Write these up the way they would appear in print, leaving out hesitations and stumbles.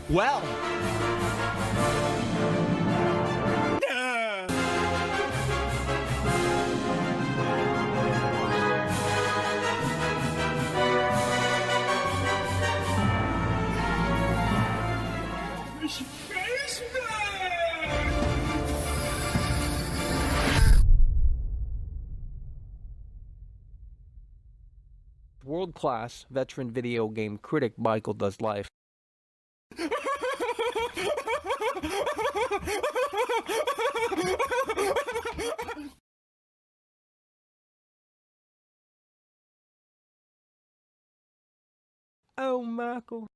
Well. World-class veteran video game critic Michael Does Life. Oh, Michael.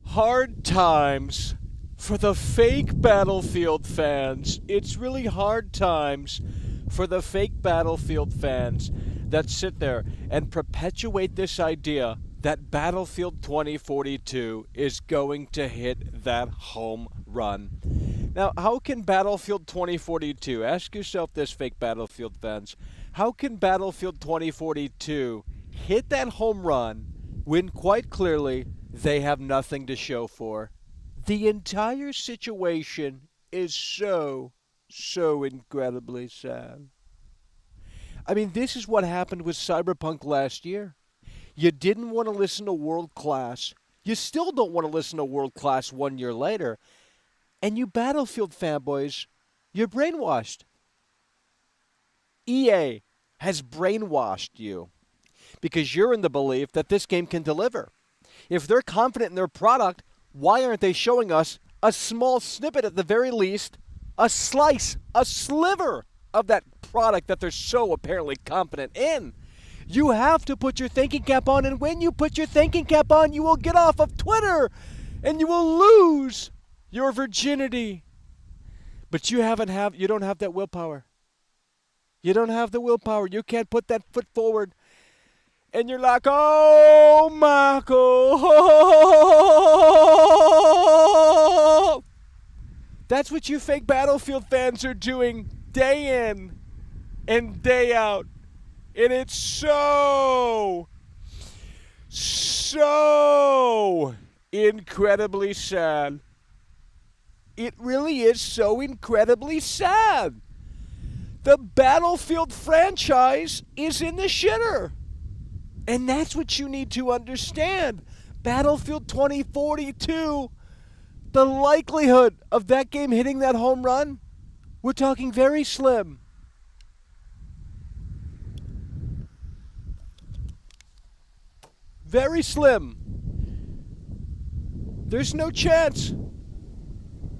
Hard times for the fake Battlefield fans. It's really hard times for the fake Battlefield fans that sit there and perpetuate this idea that Battlefield 2042 is going to hit that home run. Now, how can Battlefield 2042, ask yourself this, fake Battlefield fans, how can Battlefield 2042 hit that home run when quite clearly they have nothing to show for? The entire situation is so incredibly sad. I mean, this is what happened with Cyberpunk last year. You didn't want to listen to World Class. You still don't want to listen to World Class 1 year later. And you Battlefield fanboys, you're brainwashed. EA has brainwashed you because you're in the belief that this game can deliver. If they're confident in their product, why aren't they showing us a small snippet at the very least, a slice, a sliver of that product that they're so apparently confident in? You have to put your thinking cap on, and when you put your thinking cap on, you will get off of Twitter and you will lose your virginity. But you don't have that willpower. You don't have the willpower. You can't put that foot forward. And you're like, oh, Michael. That's what you fake Battlefield fans are doing day in and day out. And it's so incredibly sad. It really is so incredibly sad. The Battlefield franchise is in the shitter. And that's what you need to understand. Battlefield 2042, the likelihood of that game hitting that home run, we're talking very slim. Very slim. There's no chance.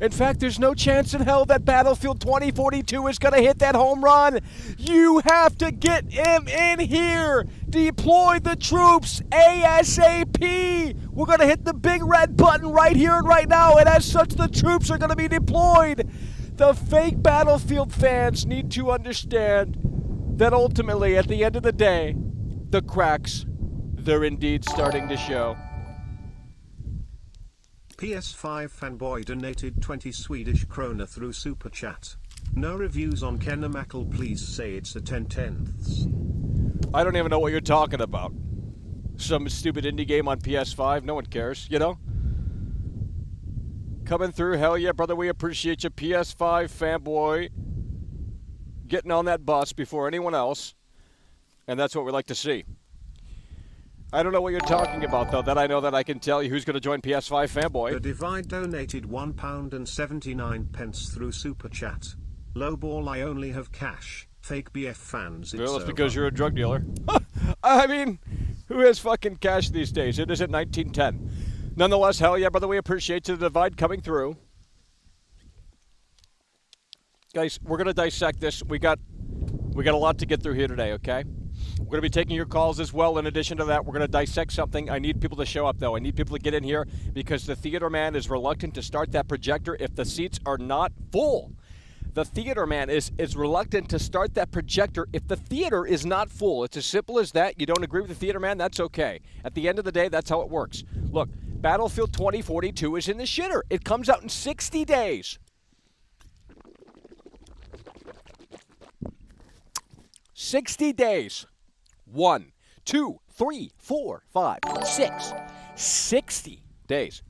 In fact, there's no chance in hell that Battlefield 2042 is going to hit that home run. You have to get him in here. Deploy the troops ASAP. We're going to hit the big red button right here and right now, and as such, the troops are going to be deployed. The fake Battlefield fans need to understand that ultimately, at the end of the day, the cracks, they're indeed starting to show. PS5 fanboy donated 20 Swedish krona through Super Chat. No reviews on Kenemackle, please say it's a 10/10ths. I don't even know what you're talking about. Some stupid indie game on PS5, no one cares, you know? Coming through, hell yeah, brother, we appreciate you, PS5 fanboy. Getting on that bus before anyone else, and that's what we like to see. I don't know what you're talking about, though. That I know that I can tell you who's going to join PS5 fanboy. The Divide donated £1.79 through Super Chat. Lowball, I only have cash. Fake BF fans. Well, that's because you're a drug dealer. I mean, who has fucking cash these days? It is at 1910. Nonetheless, hell yeah, brother, we appreciate you, the Divide coming through. Guys, we're going to dissect this. We got We got a lot to get through here today, okay? We're going to be taking your calls as well. In addition to that, we're going to dissect something. I need people to show up, though. I need people to get in here because the theater man is reluctant to start that projector if the seats are not full. The theater man is reluctant to start that projector if the theater is not full. It's as simple as that. You don't agree with the theater man? That's okay. At the end of the day, that's how it works. Look, Battlefield 2042 is in the shitter. It comes out in 60 days. 60 days. 1, 2, 3, 4, 5, 6. 60 days.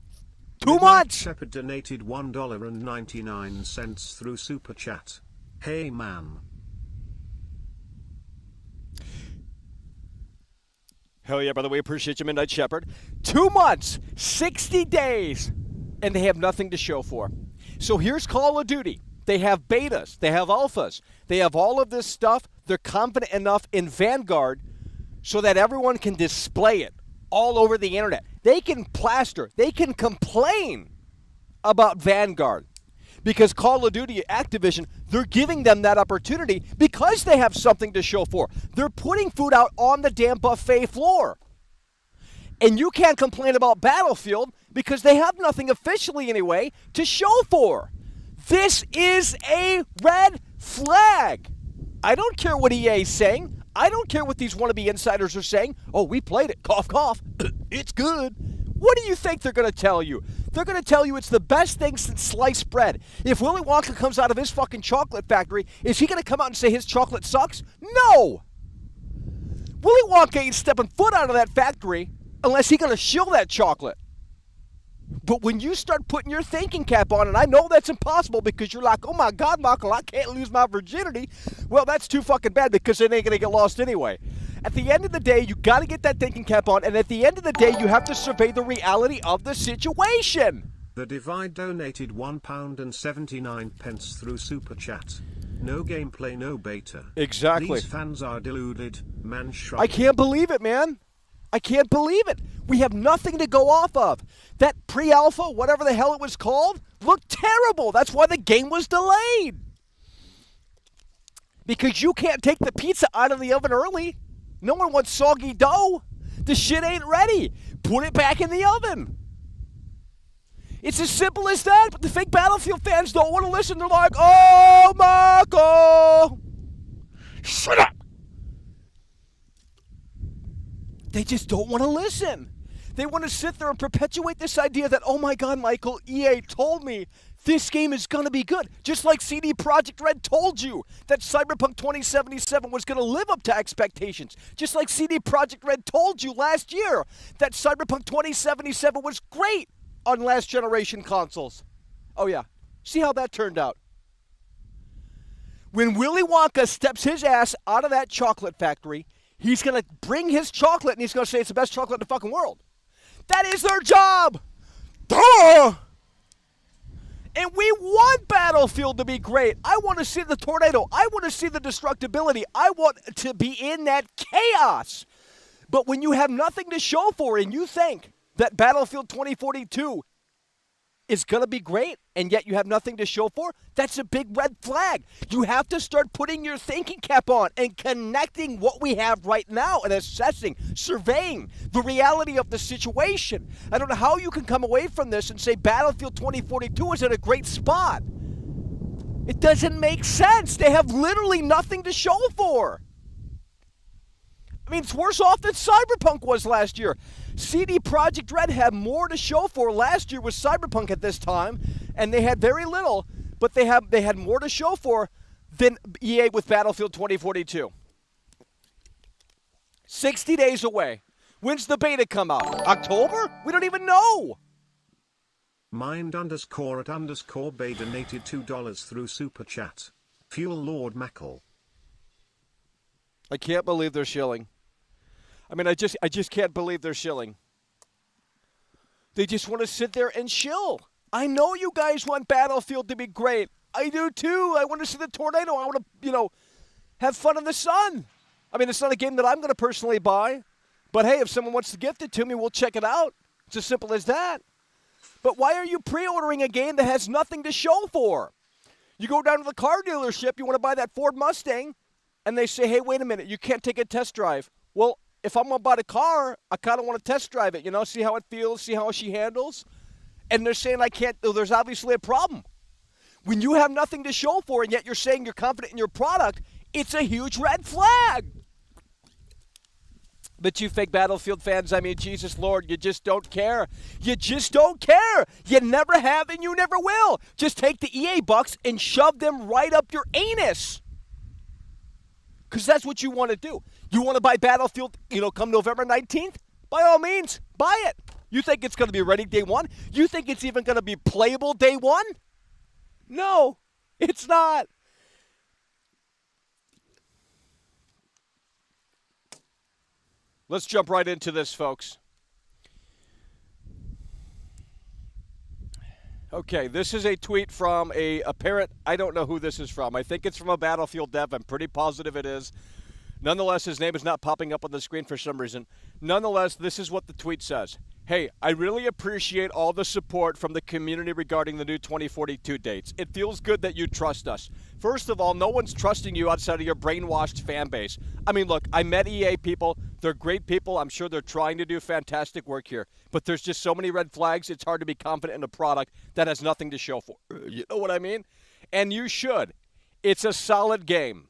2 months! Shepard donated $1.99 through Super Chat. Hey man. Hell yeah, brother. We appreciate you, Midnight Shepherd. 2 months, 60 days, and they have nothing to show for. So here's Call of Duty. They have betas. They have alphas. They have all of this stuff. They're confident enough in Vanguard so that everyone can display it all over the internet. They can plaster. They can complain about Vanguard because Call of Duty, Activision, they're giving them that opportunity because they have something to show for. They're putting food out on the damn buffet floor. And you can't complain about Battlefield because they have nothing officially anyway to show for. This is a red flag. I don't care what EA is saying. I don't care what these wannabe insiders are saying. Oh, we played it. Cough, cough. It's good. What do you think they're going to tell you? They're going to tell you it's the best thing since sliced bread. If Willy Wonka comes out of his fucking chocolate factory, is he going to come out and say his chocolate sucks? No! Willy Wonka ain't stepping foot out of that factory unless he's going to shill that chocolate. But when you start putting your thinking cap on, and I know that's impossible because you're like, oh my God, Michael, I can't lose my virginity. Well, that's too fucking bad because it ain't going to get lost anyway. At the end of the day, you got to get that thinking cap on, and at the end of the day, you have to survey the reality of the situation. The Divide donated £1.79 through Super Chat. No gameplay, no beta. Exactly. These fans are deluded, man. I can't believe it, man. I can't believe it. We have nothing to go off of. That pre-alpha, whatever the hell it was called, looked terrible. That's why the game was delayed. Because you can't take the pizza out of the oven early. No one wants soggy dough. The shit ain't ready. Put it back in the oven. It's as simple as that, but the fake Battlefield fans don't want to listen. They're like, oh, Marco. Shut up. They just don't want to listen. They want to sit there and perpetuate this idea that, oh my God, Michael, EA told me this game is going to be good. Just like CD Projekt Red told you that Cyberpunk 2077 was going to live up to expectations. Just like CD Projekt Red told you last year that Cyberpunk 2077 was great on last generation consoles. Oh yeah, see how that turned out. When Willy Wonka steps his ass out of that chocolate factory, he's going to bring his chocolate and he's going to say it's the best chocolate in the fucking world. That is their job. Duh! And we want Battlefield to be great. I want to see the tornado. I want to see the destructibility. I want to be in that chaos. But when you have nothing to show for and you think that Battlefield 2042 is going to be great, and yet you have nothing to show for, that's a big red flag. You have to start putting your thinking cap on and connecting what we have right now and assessing, surveying the reality of the situation. I don't know how you can come away from this and say Battlefield 2042 is in a great spot. It doesn't make sense. They have literally nothing to show for. I mean, it's worse off than Cyberpunk was last year. CD Projekt Red had more to show for last year with Cyberpunk at this time, and they had very little, but they had more to show for than EA with Battlefield 2042. 60 days away. When's the beta come out? October? We don't even know. Mind_@_Bay donated $2 through Super Chat. Fuel Lord Mackle. I can't believe they're shilling. I mean, I just can't believe they're shilling. They just want to sit there and shill. I know you guys want Battlefield to be great. I do too. I want to see the tornado. I want to, have fun in the sun. I mean, it's not a game that I'm going to personally buy. But hey, if someone wants to gift it to me, we'll check it out. It's as simple as that. But why are you pre-ordering a game that has nothing to show for? You go down to the car dealership, you want to buy that Ford Mustang, and they say, hey, wait a minute, you can't take a test drive. Well, if I'm going to buy the car, I kind of want to test drive it, see how it feels, see how she handles. And they're saying I can't, there's obviously a problem. When you have nothing to show for and yet you're saying you're confident in your product, it's a huge red flag. But you fake Battlefield fans, I mean, Jesus Lord, you just don't care. You just don't care. You never have and you never will. Just take the EA bucks and shove them right up your anus. Because that's what you want to do. You want to buy Battlefield, come November 19th? By all means, buy it. You think it's going to be ready day one? You think it's even going to be playable day one? No, it's not. Let's jump right into this, folks. Okay, this is a tweet from a parent. I don't know who this is from. I think it's from a Battlefield dev. I'm pretty positive it is. Nonetheless, his name is not popping up on the screen for some reason. Nonetheless, this is what the tweet says. Hey, I really appreciate all the support from the community regarding the new 2042 dates. It feels good that you trust us. First of all, no one's trusting you outside of your brainwashed fan base. I mean, look, I met EA people. They're great people. I'm sure they're trying to do fantastic work here. But there's just so many red flags, it's hard to be confident in a product that has nothing to show for. You know what I mean? And you should. It's a solid game.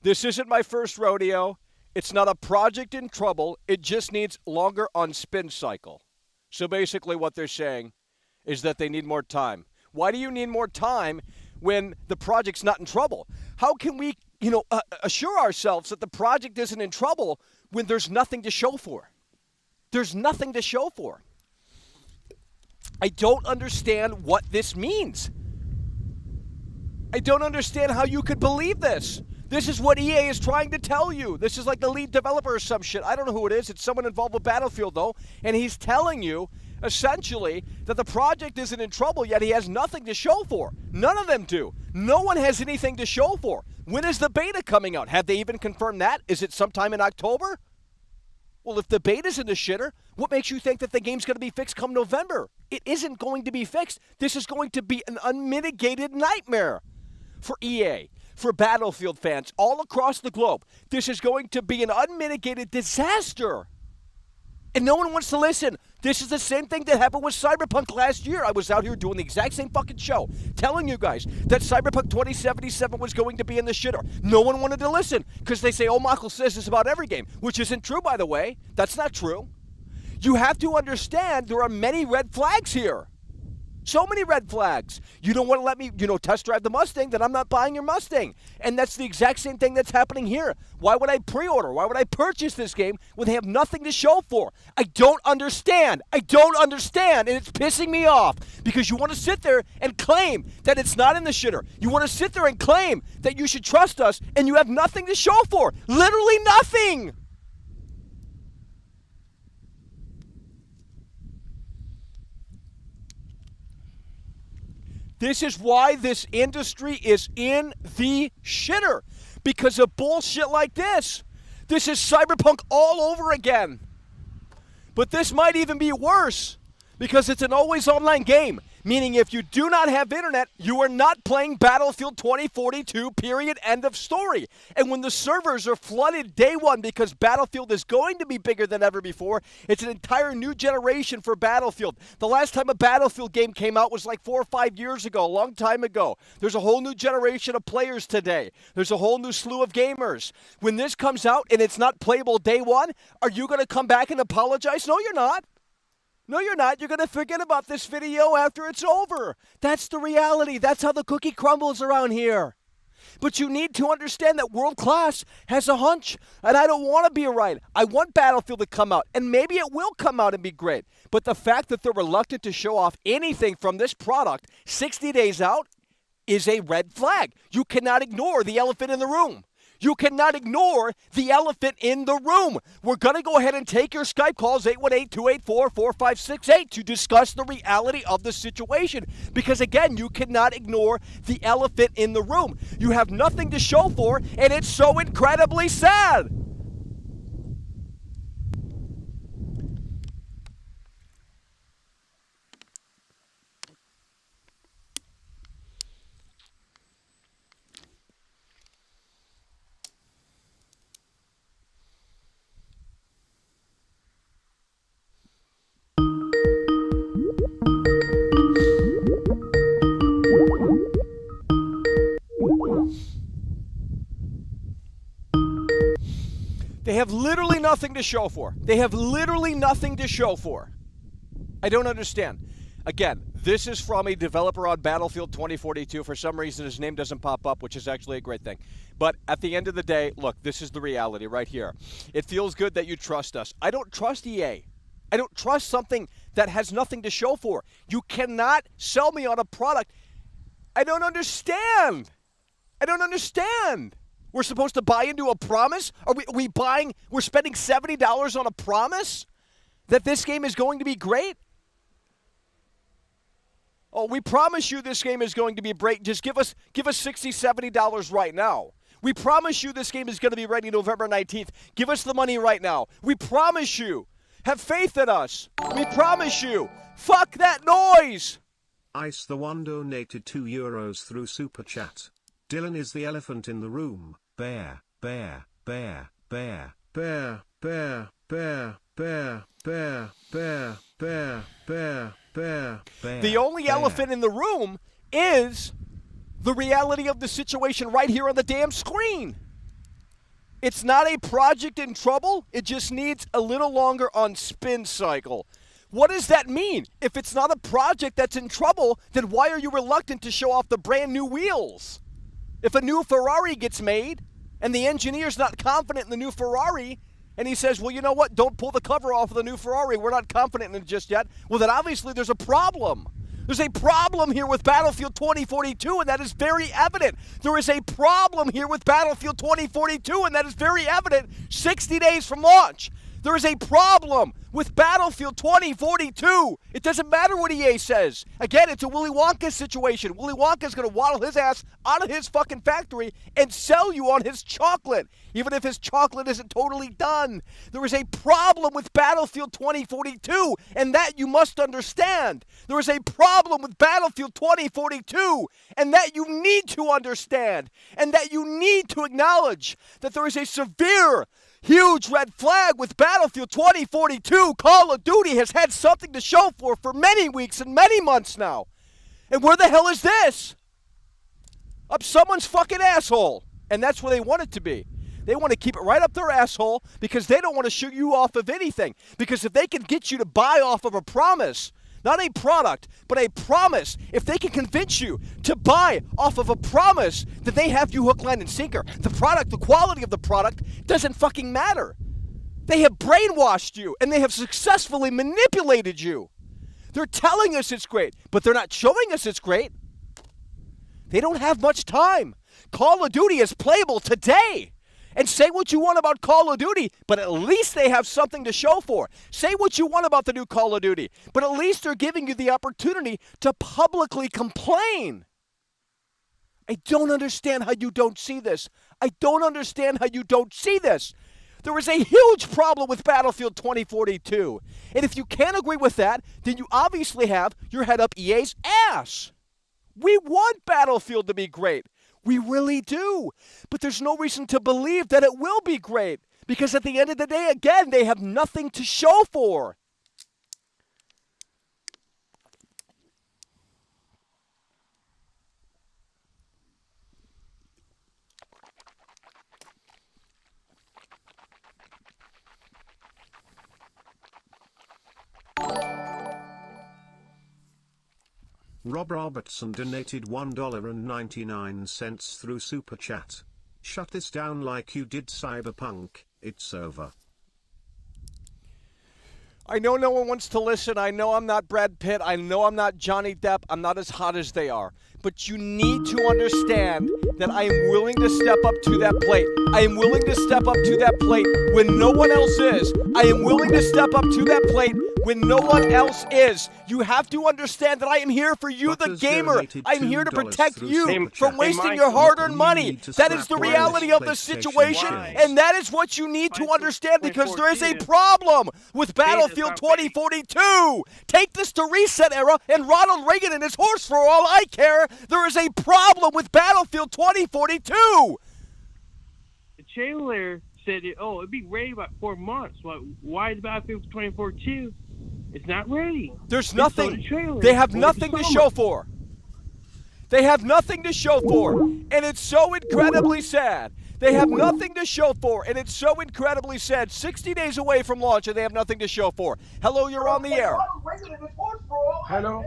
This isn't my first rodeo. It's not a project in trouble. It just needs longer on spin cycle. So basically what they're saying is that they need more time. Why do you need more time when the project's not in trouble? How can we, assure ourselves that the project isn't in trouble when there's nothing to show for? There's nothing to show for. I don't understand what this means. I don't understand how you could believe this. This is what EA is trying to tell you. This is like the lead developer or some shit. I don't know who it is. It's someone involved with Battlefield, though. And he's telling you, essentially, that the project isn't in trouble, yet he has nothing to show for. None of them do. No one has anything to show for. When is the beta coming out? Have they even confirmed that? Is it sometime in October? Well, if the beta's in the shitter, what makes you think that the game's going to be fixed come November? It isn't going to be fixed. This is going to be an unmitigated nightmare for EA. For Battlefield fans all across the globe. This is going to be an unmitigated disaster. And no one wants to listen. This is the same thing that happened with Cyberpunk last year. I was out here doing the exact same fucking show, telling you guys that Cyberpunk 2077 was going to be in the shitter. No one wanted to listen because they say, oh, Michael says this about every game, which isn't true, by the way. That's not true. You have to understand there are many red flags here. So many red flags. You don't want to let me, test drive the Mustang, then I'm not buying your Mustang. And that's the exact same thing that's happening here. Why would I pre-order? Why would I purchase this game when they have nothing to show for? I don't understand. I don't understand, and it's pissing me off because you want to sit there and claim that it's not in the shitter. You want to sit there and claim that you should trust us, and you have nothing to show for. Literally nothing. This is why this industry is in the shitter. Because of bullshit like this. This is Cyberpunk all over again. But this might even be worse. Because it's an always online game. Meaning if you do not have internet, you are not playing Battlefield 2042, period, end of story. And when the servers are flooded day one because Battlefield is going to be bigger than ever before, it's an entire new generation for Battlefield. The last time a Battlefield game came out was like 4 or 5 years ago, a long time ago. There's a whole new generation of players today. There's a whole new slew of gamers. When this comes out and it's not playable day one, are you going to come back and apologize? No, you're not. No, you're not. You're going to forget about this video after it's over. That's the reality. That's how the cookie crumbles around here. But you need to understand that World Class has a hunch, and I don't want to be right. I want Battlefield to come out, and maybe it will come out and be great. But the fact that they're reluctant to show off anything from this product 60 days out is a red flag. You cannot ignore the elephant in the room. You cannot ignore the elephant in the room. We're going to go ahead and take your Skype calls, 818-284-4568, to discuss the reality of the situation. Because, again, you cannot ignore the elephant in the room. You have nothing to show for, and it's so incredibly sad. They have literally nothing to show for. They have literally nothing to show for. I don't understand. Again, this is from a developer on Battlefield 2042. For some reason, his name doesn't pop up, which is actually a great thing. But at the end of the day, look, this is the reality right here. It feels good that you trust us. I don't trust EA. I don't trust something that has nothing to show for. You cannot sell me on a product. I don't understand. I don't understand. We're supposed to buy into a promise? Are we buying, we're spending $70 on a promise that this game is going to be great? Oh, we promise you this game is going to be great. Just give us $60, $70 right now. We promise you this game is going to be ready November 19th. Give us the money right now. We promise you. Have faith in us. We promise you. Fuck that noise. Ice the One donated €2 through Super Chat. Dylan is the elephant in the room. Bear, bear, bear, bear, bear, bear, bear, bear, bear, bear, bear, bear, bear, bear. The only elephant in the room is the reality of the situation right here on the damn screen. It's not a project in trouble. It just needs a little longer on spin cycle. What does that mean? If it's not a project that's in trouble, then why are you reluctant to show off the brand new wheels? If a new Ferrari gets made and the engineer's not confident in the new Ferrari, and he says, well, you know what, don't pull the cover off of the new Ferrari, we're not confident in it just yet, well, then obviously there's a problem. There's a problem here with Battlefield 2042, and that is very evident. There is a problem here with Battlefield 2042, and that is very evident 60 days from launch. There is a problem with Battlefield 2042. It doesn't matter what EA says. Again, it's a Willy Wonka situation. Willy Wonka's going to waddle his ass out of his fucking factory and sell you on his chocolate, even if his chocolate isn't totally done. There is a problem with Battlefield 2042, and that you must understand. There is a problem with Battlefield 2042, and that you need to understand, and that you need to acknowledge that there is a severe, huge red flag with Battlefield 2042. Call of Duty has had something to show for many weeks and many months now. And where the hell is this? Up someone's fucking asshole. And that's where they want it to be. They want to keep it right up their asshole because they don't want to shoot you off of anything. Because if they can get you to buy off of a promise, not a product, but a promise, if they can convince you to buy off of a promise, that they have you hook, line, and sinker. The product, the quality of the product doesn't fucking matter. They have brainwashed you, and they have successfully manipulated you. They're telling us it's great, but they're not showing us it's great. They don't have much time. Call of Duty is playable today. And say what you want about Call of Duty, but at least they have something to show for. Say what you want about the new Call of Duty, but at least they're giving you the opportunity to publicly complain. I don't understand how you don't see this. I don't understand how you don't see this. There is a huge problem with Battlefield 2042. And if you can't agree with that, then you obviously have your head up EA's ass. We want Battlefield to be great. We really do. But there's no reason to believe that it will be great. Because at the end of the day, again, they have nothing to show for. Rob Robertson donated $1.99 through Super Chat. Shut this down like you did Cyberpunk, it's over. I know no one wants to listen. I know I'm not Brad Pitt. I know I'm not Johnny Depp. I'm not as hot as they are. But you need to understand that I am willing to step up to that plate. I am willing to step up to that plate when no one else is. I am willing to step up to that plate when no one else is. You have to understand that I am here for you, the gamer. I'm here to protect you from wasting your hard-earned money. That is the reality of the situation, and that is what you need to understand because there is a problem with Battlefield 2042. Take this to Reset Era and Ronald Reagan and his horse for all I care. There is a problem with Battlefield 2042. The trailer said, it'd be ready about 4 months. Why is Battlefield 2042? It's not ready. There's nothing. They have nothing to show for. They have nothing to show for. And it's so incredibly sad They have nothing to show for, and it's so incredibly sad. 60 days away from launch, and they have nothing to show for. Hello, you're on the air. Hello,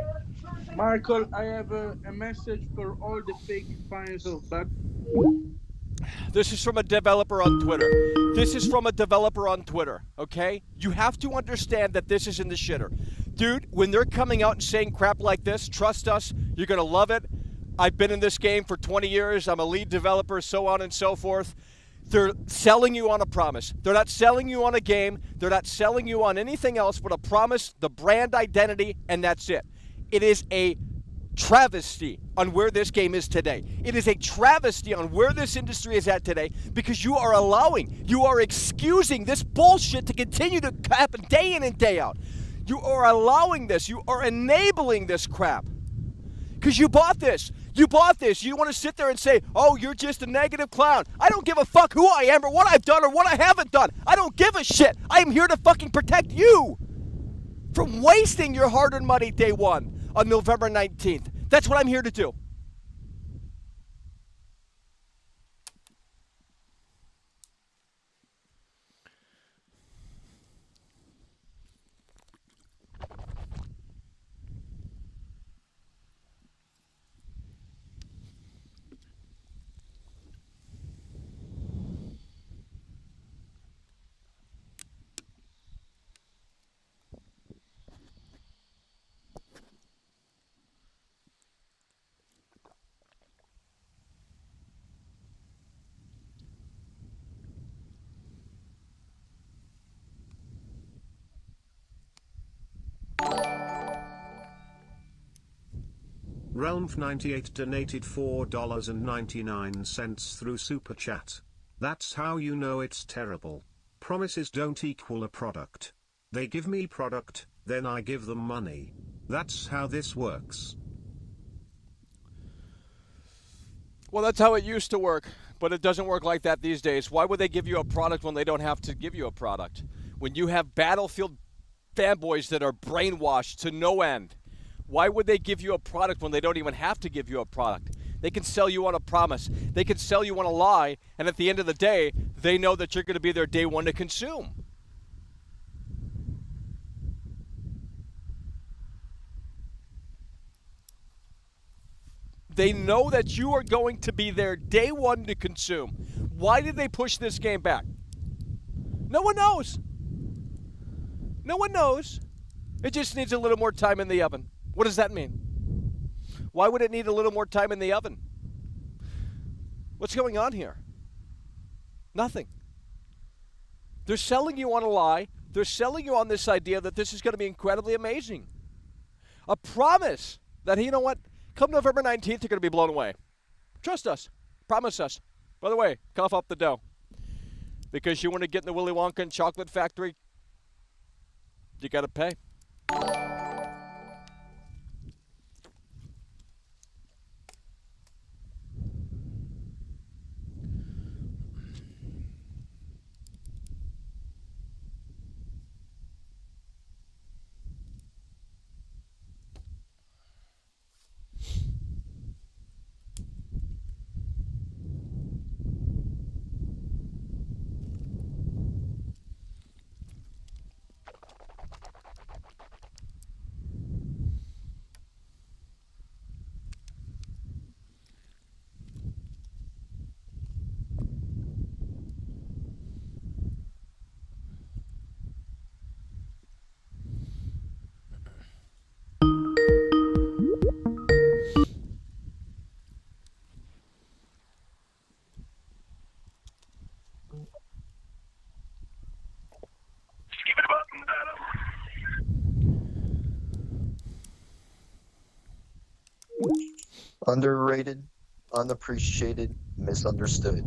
Michael. I have a message for all the fake fans of Bat. This is from a developer on Twitter. Okay? You have to understand that this is in the shitter. Dude, when they're coming out and saying crap like this, trust us, you're going to love it. I've been in this game for 20 years. I'm a lead developer, so on and so forth. They're selling you on a promise. They're not selling you on a game. They're not selling you on anything else but a promise, the brand identity, and that's it. It is a travesty on where this game is today. It is a travesty on where this industry is at today because you are excusing this bullshit to continue to happen day in and day out. You are allowing this. You are enabling this crap. Because you bought this. You bought this. You want to sit there and say, oh, you're just a negative clown. I don't give a fuck who I am or what I've done or what I haven't done. I don't give a shit. I am here to fucking protect you from wasting your hard-earned money day one on November 19th. That's what I'm here to do. Realm98 donated $4.99 through Super Chat. That's how you know it's terrible. Promises don't equal a product. They give me product, then I give them money. That's how this works. Well, that's how it used to work, but it doesn't work like that these days. Why would they give you a product when they don't have to give you a product? When you have Battlefield fanboys that are brainwashed to no end, why would they give you a product when they don't even have to give you a product? They can sell you on a promise. They can sell you on a lie, and at the end of the day, they know that you're going to be there day one to consume. They know that you are going to be there day one to consume. Why did they push this game back? No one knows. No one knows. It just needs a little more time in the oven. What does that mean? Why would it need a little more time in the oven? What's going on here? Nothing. They're selling you on a lie. They're selling you on this idea that this is going to be incredibly amazing. A promise that, you know what, come November 19th, you're going to be blown away. Trust us. Promise us. By the way, cough up the dough. Because you want to get in the Willy Wonka and Chocolate Factory, you got to pay. Underrated, unappreciated, misunderstood.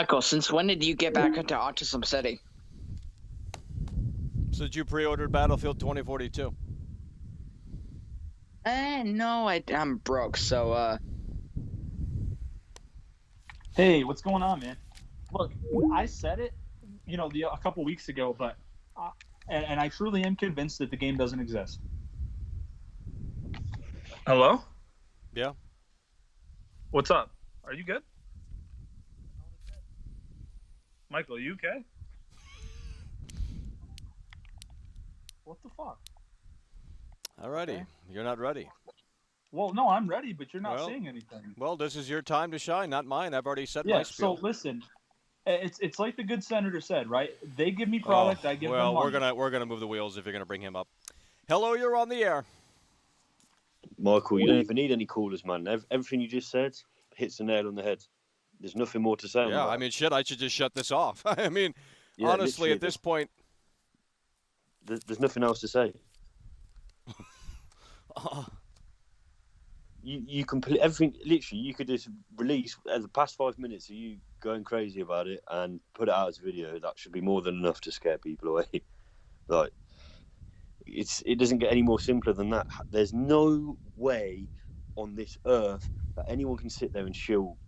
Michael, since when did you get back into Autism City? So did you pre-ordered Battlefield 2042? No, I'm broke, so, Hey, what's going on, man? Look, I said it, a couple weeks ago, but and I truly am convinced that the game doesn't exist. Hello? Yeah. What's up? Are you good? Michael, are you okay? What the fuck? Alrighty. Okay. You're not ready. Well, no, I'm ready, but you're not Well, saying anything. Well, this is your time to shine, not mine. I've already said Yeah, my spiel. so listen, it's like the good senator said, right? They give me product, I give them money. Well, we're gonna move the wheels if you're gonna bring him up. Hello, you're on the air. Michael, you don't even need any callers, man. Everything you just said hits the nail on the head. There's nothing more to say. Yeah, I mean, shit, I should just shut this off. I mean, Yeah, honestly, literally, at this point, there's nothing else to say. You complete everything. Literally, you could just release the past 5 minutes of you going crazy about it and put it out as a video. That should be more than enough to scare people away. Like, it doesn't get any more simpler than that. There's no way on this earth that anyone can sit there and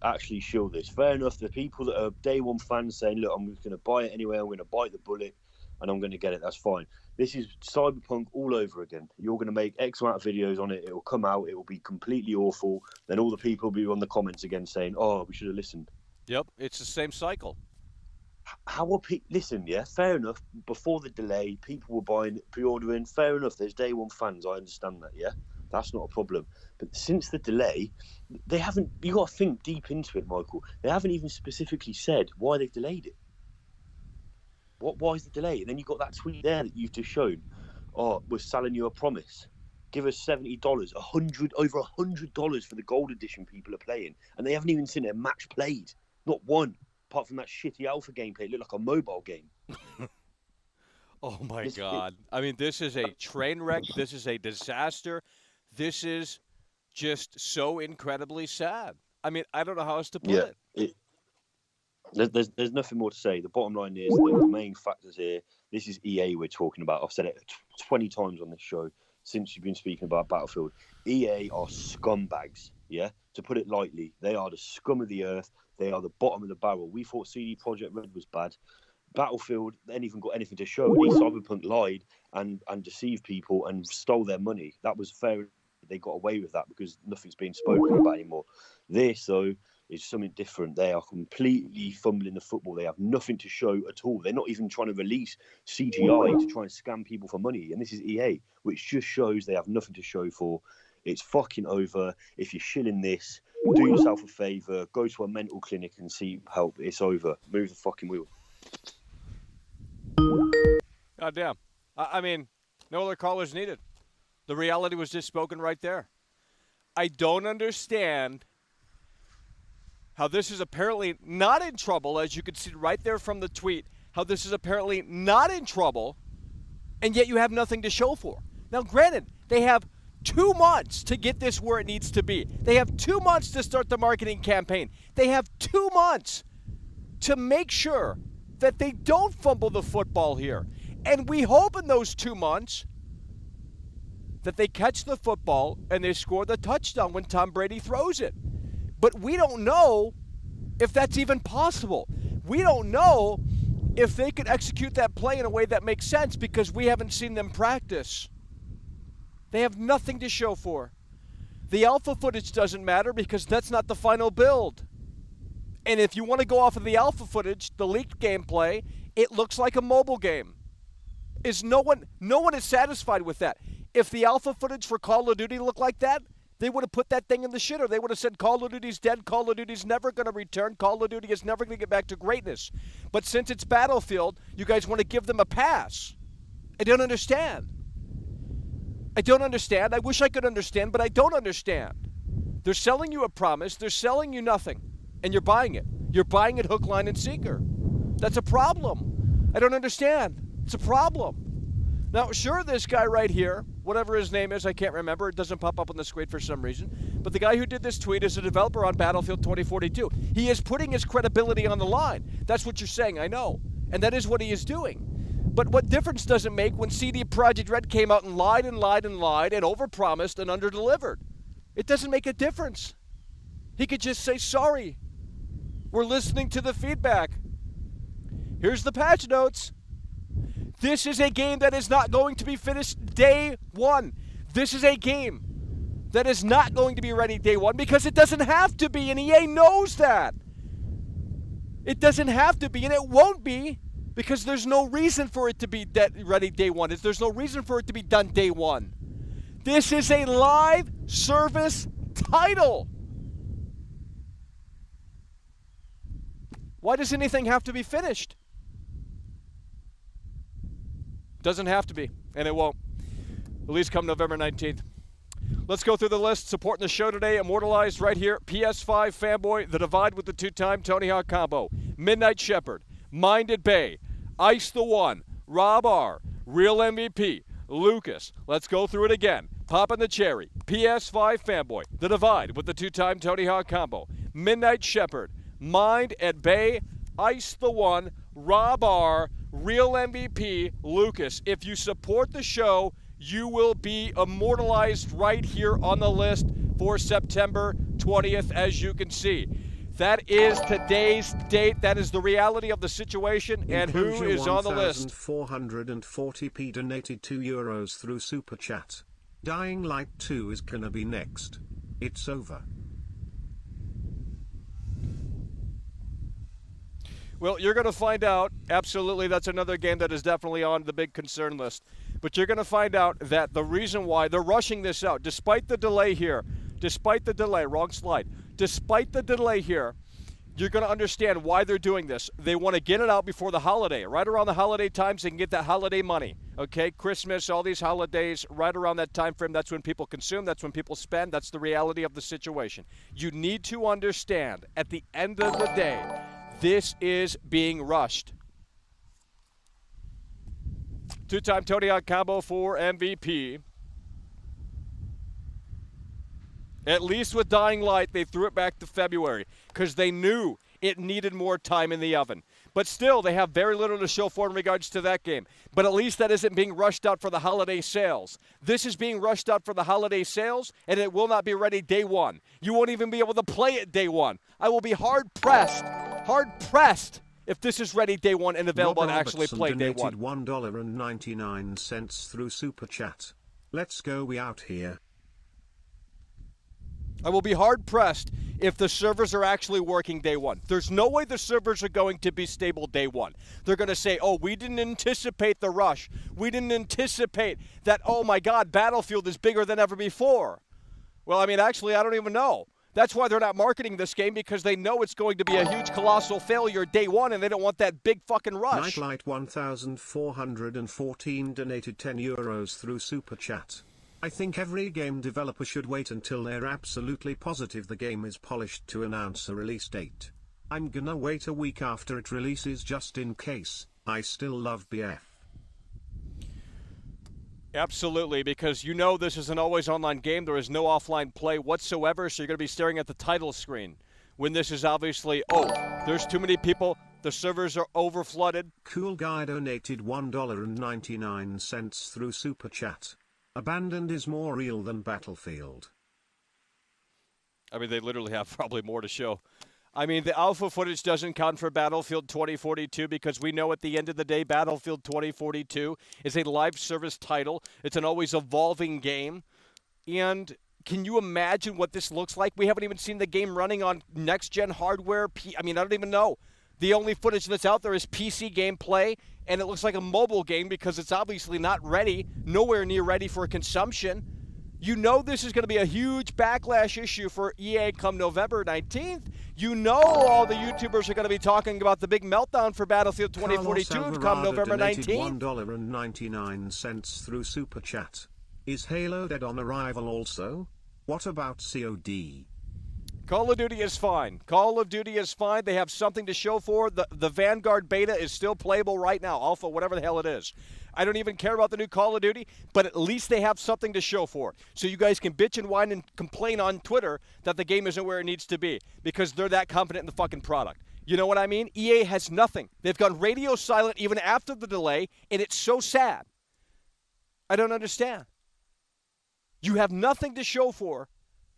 actually shill this. Fair enough, the people that are day one fans saying, look, I'm just going to buy it anyway, I'm going to bite the bullet and I'm going to get it, that's fine. This is Cyberpunk all over again. You're going to make X amount of videos on it, it will come out, it will be completely awful, then all the people will be on the comments again saying, oh, we should have listened. yep, it's the same cycle. How are people? Listen, yeah, fair enough. Before the delay, people were buying, pre-ordering. Fair enough. There's day one fans. I understand that. Yeah, that's not a problem. But since the delay, they haven't. You got to think deep into it, Michael. They haven't even specifically said why they've delayed it. Why is the delay? And then you got that tweet there that you've just shown. Oh, we're selling you a promise. Give us $70, over $100 for the gold edition people are playing, and they haven't even seen a match played. Not one. Apart from that shitty alpha gameplay, it looked like a mobile game. Oh, my God. I mean, this is a train wreck. This is a disaster. This is just so incredibly sad. I mean, I don't know how else to put it. There's nothing more to say. The bottom line is the main factors here. This is EA we're talking about. I've said it 20 times on this show since you've been speaking about Battlefield. EA are scumbags, yeah? To put it lightly, they are the scum of the earth. They are the bottom of the barrel. We thought CD Projekt Red was bad. Battlefield, they ain't even got anything to show. At least Cyberpunk lied and deceived people and stole their money. That was fair. They got away with that because nothing's being spoken about anymore. This, though, is something different. They are completely fumbling the football. They have nothing to show at all. They're not even trying to release CGI to try and scam people for money. And this is EA, which just shows they have nothing to show for. It's fucking over. If you're shilling this, do yourself a favour, go to a mental clinic and seek help. It's over. Move the fucking wheel. God damn. I mean, no other callers needed. The reality was just spoken right there. I don't understand how this is apparently not in trouble, as you can see right there from the tweet, how this is apparently not in trouble, and yet you have nothing to show for. Now, granted, they have 2 months to get this where it needs to be. They have 2 months to start the marketing campaign. They have 2 months to make sure that they don't fumble the football here. And we hope in those 2 months that they catch the football and they score the touchdown when Tom Brady throws it. But we don't know if that's even possible. We don't know if they could execute that play in a way that makes sense because we haven't seen them practice. They have nothing to show for. The alpha footage doesn't matter because that's not the final build. And if you want to go off of the alpha footage, the leaked gameplay, it looks like a mobile game. No one is satisfied with that. If the alpha footage for Call of Duty looked like that, they would have put that thing in the shitter. They would have said Call of Duty's dead, Call of Duty's never going to return, Call of Duty is never going to get back to greatness. But since it's Battlefield, you guys want to give them a pass. I don't understand. I wish I could understand, but I don't understand. They're selling you a promise. They're selling you nothing. And you're buying it. You're buying it hook, line, and sinker. That's a problem. I don't understand. It's a problem. Now, sure, this guy right here, whatever his name is, I can't remember. It doesn't pop up on the screen for some reason. But the guy who did this tweet is a developer on Battlefield 2042. He is putting his credibility on the line. That's what you're saying, I know. And that is what he is doing. But what difference does it make when CD Projekt Red came out and lied and lied and lied and overpromised and underdelivered? It doesn't make a difference. He could just say, sorry, we're listening to the feedback. Here's the patch notes. This is a game that is not going to be finished day one. This is a game that is not going to be ready day one because it doesn't have to be, and EA knows that. It doesn't have to be, and it won't be because there's no reason for it to be ready day one. There's no reason for it to be done day one. This is a live service title. Why does anything have to be finished? Doesn't have to be, and it won't. At least come November 19th. Let's go through the list. Supporting the show today, immortalized right here. PS5 Fanboy, The Divide with the two-time Tony Hawk combo. Midnight Shepherd, Minded Bay, Ice the One, Rob R, Real MVP, Lucas. Let's go through it again. Poppin' the Cherry, PS5 Fanboy, The Divide with the two-time Tony Hawk combo. Midnight Shepherd, Mind and Bay, Ice the One, Rob R, Real MVP, Lucas. If you support the show, you will be immortalized right here on the list for September 20th, as you can see. That is today's date. That is the reality of the situation and who is on the list. 440p donated €2 through Super Chat. Dying Light 2 is gonna be next. It's over. Well, you're going to find out. Absolutely, that's another game that is definitely on the big concern list. But you're going to find out that the reason why they're rushing this out, despite the delay here, despite the delay, wrong slide, despite the delay here, you're going to understand why they're doing this. They want to get it out before the holiday. Right around the holiday times, they can get that holiday money. Okay, Christmas, all these holidays, right around that time frame, that's when people consume, that's when people spend, that's the reality of the situation. You need to understand, at the end of the day, this is being rushed. Two-time Tony Hawk combo for MVP. At least with Dying Light, they threw it back to February because they knew it needed more time in the oven. But still, they have very little to show for in regards to that game. But at least that isn't being rushed out for the holiday sales. This is being rushed out for the holiday sales, and it will not be ready day one. You won't even be able to play it day one. I will be hard-pressed if this is ready day one and available Rob to actually play day one. $1.99 through Super Chat. Let's go, we out here. I will be hard-pressed if the servers are actually working day one. There's no way the servers are going to be stable day one. They're going to say, oh, we didn't anticipate the rush. We didn't anticipate that, oh, my God, Battlefield is bigger than ever before. Well, I mean, actually, I don't even know. That's why they're not marketing this game, because they know it's going to be a huge, colossal failure day one, and they don't want that big fucking rush. Nightlight 1414 donated €10 through Super Chat. I think every game developer should wait until they're absolutely positive the game is polished to announce a release date. I'm gonna wait a week after it releases just in case. I still love BF. Absolutely, because you know this is an always online game. There is no offline play whatsoever, so you're going to be staring at the title screen. When this is obviously, oh, there's too many people, the servers are overflooded. Cool Guy donated $1.99 through Super Chat. Abandoned is more real than Battlefield. I mean, they literally have probably more to show. I mean, the alpha footage doesn't count for Battlefield 2042 because we know at the end of the day, Battlefield 2042 is a live service title. It's an always evolving game. And can you imagine what this looks like? We haven't even seen the game running on next-gen hardware. I mean, I don't even know. The only footage that's out there is PC gameplay, and it looks like a mobile game because it's obviously not ready, nowhere near ready for consumption. You know this is going to be a huge backlash issue for EA come November 19th. You know all the YouTubers are going to be talking about the big meltdown for Battlefield 2042 come November 19th. $1.99 through Super Chat. Is Halo Dead on arrival also? What about COD? Call of Duty is fine. Call of Duty is fine. They have something to show for. The Vanguard beta is still playable right now. Alpha, whatever the hell it is. I don't even care about the new Call of Duty, but at least they have something to show for. So you guys can bitch and whine and complain on Twitter that the game isn't where it needs to be because they're that confident in the fucking product. You know what I mean? EA has nothing. They've gone radio silent even after the delay, and it's so sad. I don't understand. You have nothing to show for,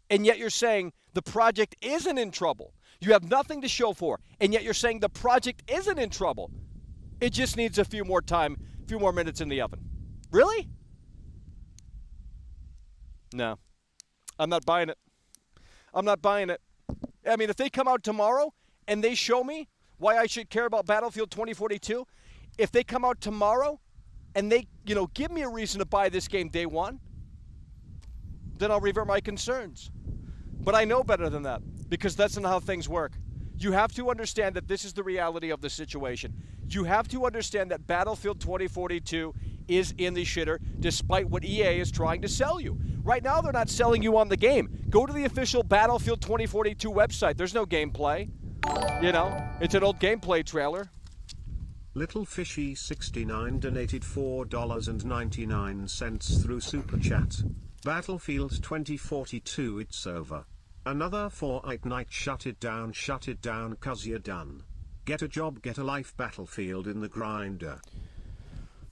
and yet you're saying the project isn't in trouble. You have nothing to show for, and yet you're saying the project isn't in trouble. It just needs a few more minutes in the oven. Really? No. I'm not buying it. I'm not buying it. I mean, if they come out tomorrow and they show me why I should care about Battlefield 2042, if they come out tomorrow and they, give me a reason to buy this game day one, then I'll revert my concerns. But I know better than that because that's not how things work. You have to understand that this is the reality of the situation. You have to understand that Battlefield 2042 is in the shitter despite what EA is trying to sell you. Right now, they're not selling you on the game. Go to the official Battlefield 2042 website. There's no gameplay. It's an old gameplay trailer. Little Fishy 69 donated $4.99 through Super Chat. Battlefield 2042, it's over. Another Fortnite night, shut it down cause you're done. Get a job, get a life, Battlefield in the grinder.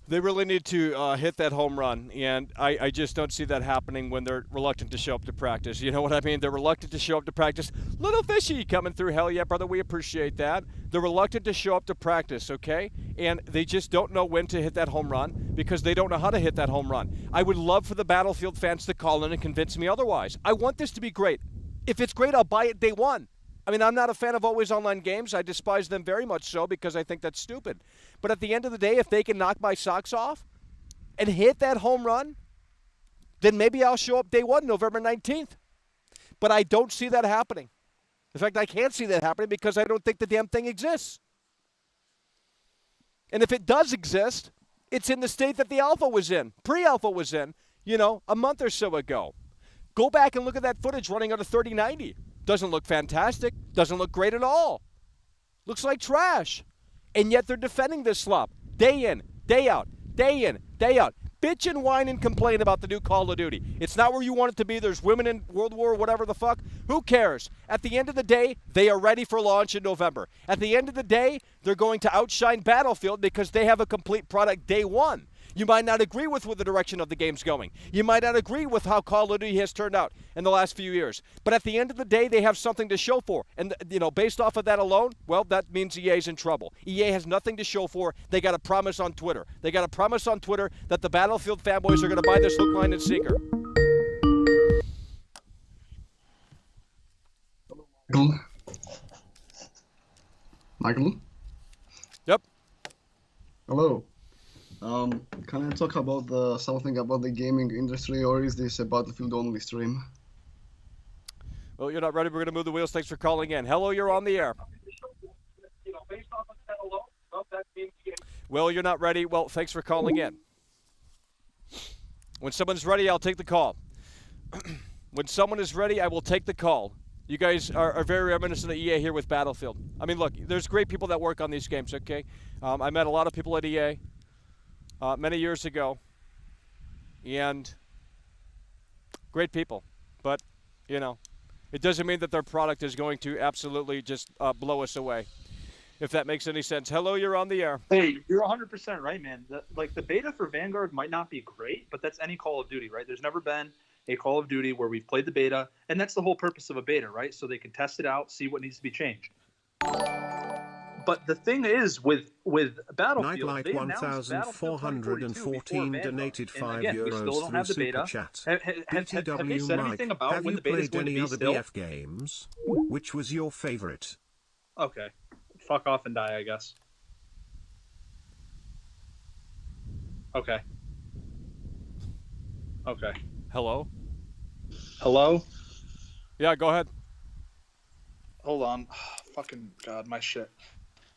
They really need to hit that home run, and I just don't see that happening when they're reluctant to show up to practice. You know what I mean? They're reluctant to show up to practice. Little Fishy coming through. Hell yeah, brother, we appreciate that. They're reluctant to show up to practice, okay? And they just don't know when to hit that home run because they don't know how to hit that home run. I would love for the Battlefield fans to call in and convince me otherwise. I want this to be great. If it's great, I'll buy it day one. I mean, I'm not a fan of always online games. I despise them very much so because I think that's stupid. But at the end of the day, if they can knock my socks off and hit that home run, then maybe I'll show up day one, November 19th. But I don't see that happening. In fact, I can't see that happening because I don't think the damn thing exists. And if it does exist, it's in the state that the alpha was in, pre-alpha was in, a month or so ago. Go back and look at that footage running on a 3090. Doesn't look fantastic. Doesn't look great at all. Looks like trash. And yet they're defending this slop. Day in, day out, day in, day out. Bitch and whine and complain about the new Call of Duty. It's not where you want it to be. There's women in World War, whatever the fuck. Who cares? At the end of the day, they are ready for launch in November. At the end of the day, they're going to outshine Battlefield because they have a complete product day one. You might not agree with where the direction of the game's going. You might not agree with how Call of Duty has turned out in the last few years. But at the end of the day, they have something to show for. And, based off of that alone, well, that means EA's in trouble. EA has nothing to show for. They got a promise on Twitter. They got a promise on Twitter that the Battlefield fanboys are going to buy this hook, line, and sinker. Michael? Yep. Hello. Can I talk about something about the gaming industry, or is this a Battlefield only stream? Well, you're not ready. We're going to move the wheels. Thanks for calling in. Hello, you're on the air. Well, you're not ready. Well, thanks for calling in. When someone's ready, I'll take the call. When someone is ready, I will take the call. You guys are very reminiscent of EA here with Battlefield. I mean, look, there's great people that work on these games, okay? I met a lot of people at EA. Many years ago, and great people, but it doesn't mean that their product is going to absolutely just blow us away, if that makes any sense. Hello, you're on the air. Hey, you're 100% right, man. The beta for Vanguard might not be great, but that's any Call of Duty, right? There's never been a Call of Duty where we've played the beta, and that's the whole purpose of a beta, right? So they can test it out, see what needs to be changed. But the thing is, with Battlefield, Nightlight they announced Battlefield 1414 donated €5 we still don't have the through beta. Super Chat. Have they BTW said Mike, anything about have when you the beta is played going to any be other still? BF games? Which was your favorite? Okay. Fuck off and die, I guess. Okay. Okay. Hello? Hello? Yeah, go ahead. Hold on. Fucking God, my shit.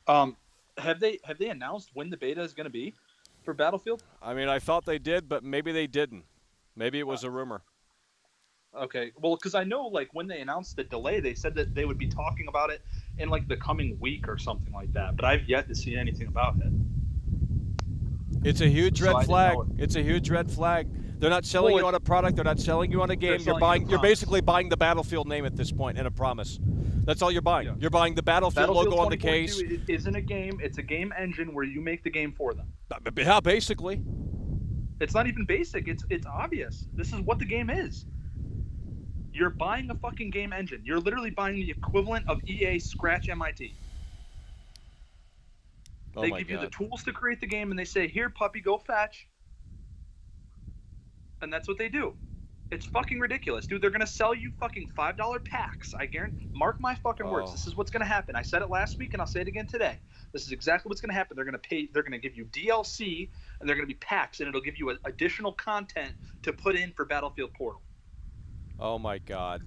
Have they announced when the beta is going to be for Battlefield? I mean, I thought they did, but maybe they didn't. Maybe it was a rumor. Okay, well, because I know like when they announced the delay, they said that they would be talking about it in like the coming week or something like that. But I've yet to see anything about it. It's a huge So I red didn't flag. know it. It's a huge red flag. They're not selling Well, you on a product. They're not selling you on a game. You're selling you buying. a You're promise. basically buying the Battlefield name at this point and a promise. That's all you're buying. Yeah. You're buying the Battlefield logo on the case. 2042 isn't a game. It's a game engine where you make the game for them. Yeah, basically. It's not even basic. It's obvious. This is what the game is. You're buying a fucking game engine. You're literally buying the equivalent of EA Scratch MIT. Oh They my give you the God. tools to create the game, and they say, "Here, puppy, go fetch." And that's what they do. It's fucking ridiculous, dude. They're gonna sell you fucking $5 packs. I guarantee. Mark my fucking words. Oh. This is what's gonna happen. I said it last week, and I'll say it again today. This is exactly what's gonna happen. They're gonna pay. They're gonna give you DLC, and they're gonna be packs, and it'll give you additional content to put in for Battlefield Portal. Oh my God.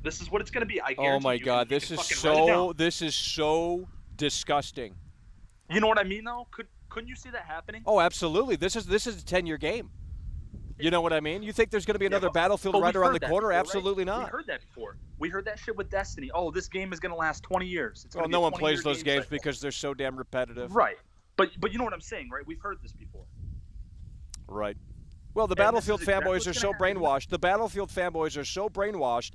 This is what it's gonna be. I guarantee. Oh my you. God. You This can is fucking write it down. so. This is so disgusting. You know what I mean, though? Couldn't you see that happening? Oh, absolutely. This is a 10-year game. You know what I mean? You think there's going to be another Battlefield But right we've around heard the that corner? before, right? Absolutely We not. heard that before. We heard that shit with Destiny. Oh, this game is gonna last 20 years. It's Well, gonna be no a one 20-year plays those game games cycle. because they're so damn repetitive. Right. But you know what I'm saying, right? We've heard this before. Right. Well, the And this Battlefield is exactly fanboys what's are so gonna happen. brainwashed. The Battlefield fanboys are so brainwashed.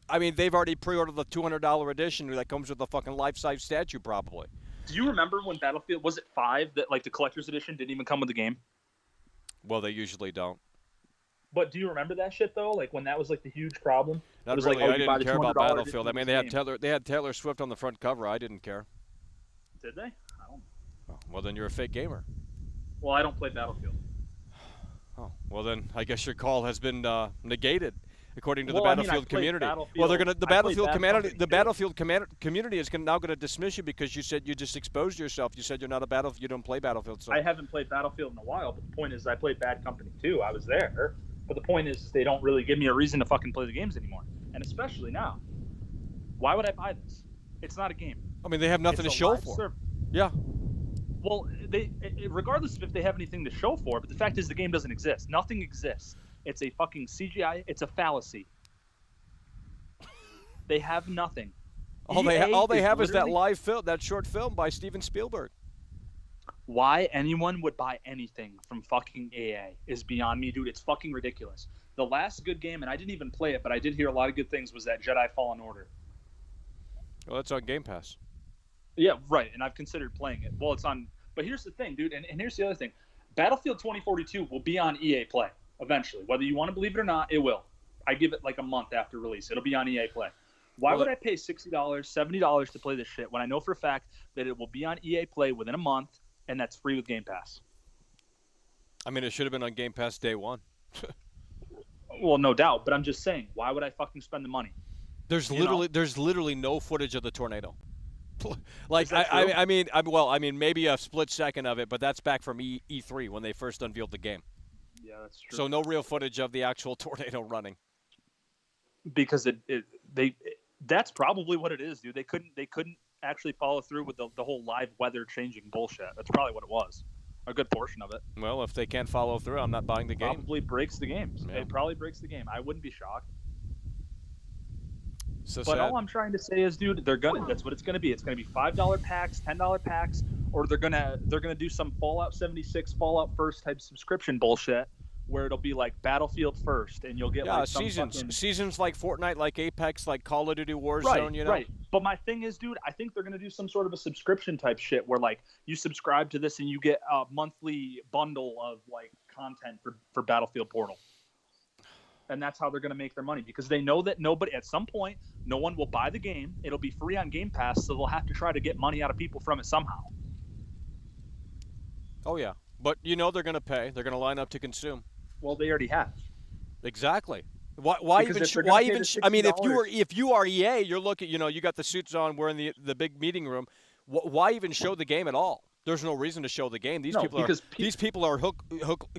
I mean, they've already pre-ordered the $200 edition that comes with a fucking life-size statue, probably. Do you remember when Battlefield was it 5 that like the collector's edition didn't even come with the game? Well, they usually don't. But do you remember that shit though? Like when that was like the huge problem. It Not was really. like, oh, I you buy didn't the care about $200 Battlefield. I mean, they edition had Taylor Swift on the front cover. I didn't care. Did they? I don't. Oh, well, then you're a fake gamer. Well, I don't play Battlefield. Oh, well then I guess your call has been negated, according to Well, the I mean, I Battlefield played community. Battlefield. Well, the I played Battlefield Bad community, Company, the too. Battlefield community is now going to dismiss you because you said you just exposed yourself. You said you're not a Battlefield. You don't play Battlefield. So I haven't played Battlefield in a while, but the point is I played Bad Company too. I was there. But the point is they don't really give me a reason to fucking play the games anymore. And especially now. Why would I buy this? It's not a game. I mean, they have nothing to It's a show live for. server. Yeah. Well, regardless of if they have anything to show for it, but the fact is the game doesn't exist. Nothing exists. It's a fucking CGI. It's a fallacy. They have nothing. All EA they have is that literally- live film, that short film by Steven Spielberg. Why anyone would buy anything from fucking EA is beyond me, dude. It's fucking ridiculous. The last good game, and I didn't even play it, but I did hear a lot of good things, was that Jedi Fallen Order. Well, that's on Game Pass. Yeah, right. And I've considered playing it. Well, it's on. But here's the thing, dude. And here's the other thing. Battlefield 2042 will be on EA Play eventually. Whether you want to believe it or not, it will. I give it like a month after release. It'll be on EA Play. Why would I pay $60, $70 to play this shit when I know for a fact that it will be on EA Play within a month and that's free with Game Pass? I mean, it should have been on Game Pass day one. Well, no doubt. But I'm just saying, why would I fucking spend the money? There's literally no footage of the tornado. Like Is that true? I mean, maybe a split second of it, but that's back from E3 when they first unveiled the game. Yeah, that's true. So no real footage of the actual tornado running. Because that's probably what it is, dude. They couldn't actually follow through with the whole live weather changing bullshit. That's probably what it was. A good portion of it. Well, if they can't follow through, I'm not buying the game. Probably breaks the game. Yeah. It probably breaks the game. I wouldn't be shocked. So But sad. all I'm trying to say is, dude, that's what it's gonna be. It's gonna be $5 packs, $10 packs, or they're gonna do some Fallout 76, Fallout First type subscription bullshit where it'll be like Battlefield First, and you'll get Yeah, like some seasons. fucking... Seasons like Fortnite, like Apex, like Call of Duty Warzone, Right, you know? right. But my thing is, dude, I think they're gonna do some sort of a subscription type shit where like you subscribe to this and you get a monthly bundle of like content for Battlefield Portal. And that's how they're going to make their money because they know that at some point, no one will buy the game. It'll be free on Game Pass, so they'll have to try to get money out of people from it somehow. Oh, yeah. But you know they're going to pay. They're going to line up to consume. Well, they already have. Exactly. Why Because even? if they're gonna Why pay even? the I mean, if $60 you are EA, you're looking. You know, you got the suits on. We're in the big meeting room. Why even show the game at all? There's no reason to show the game. These people are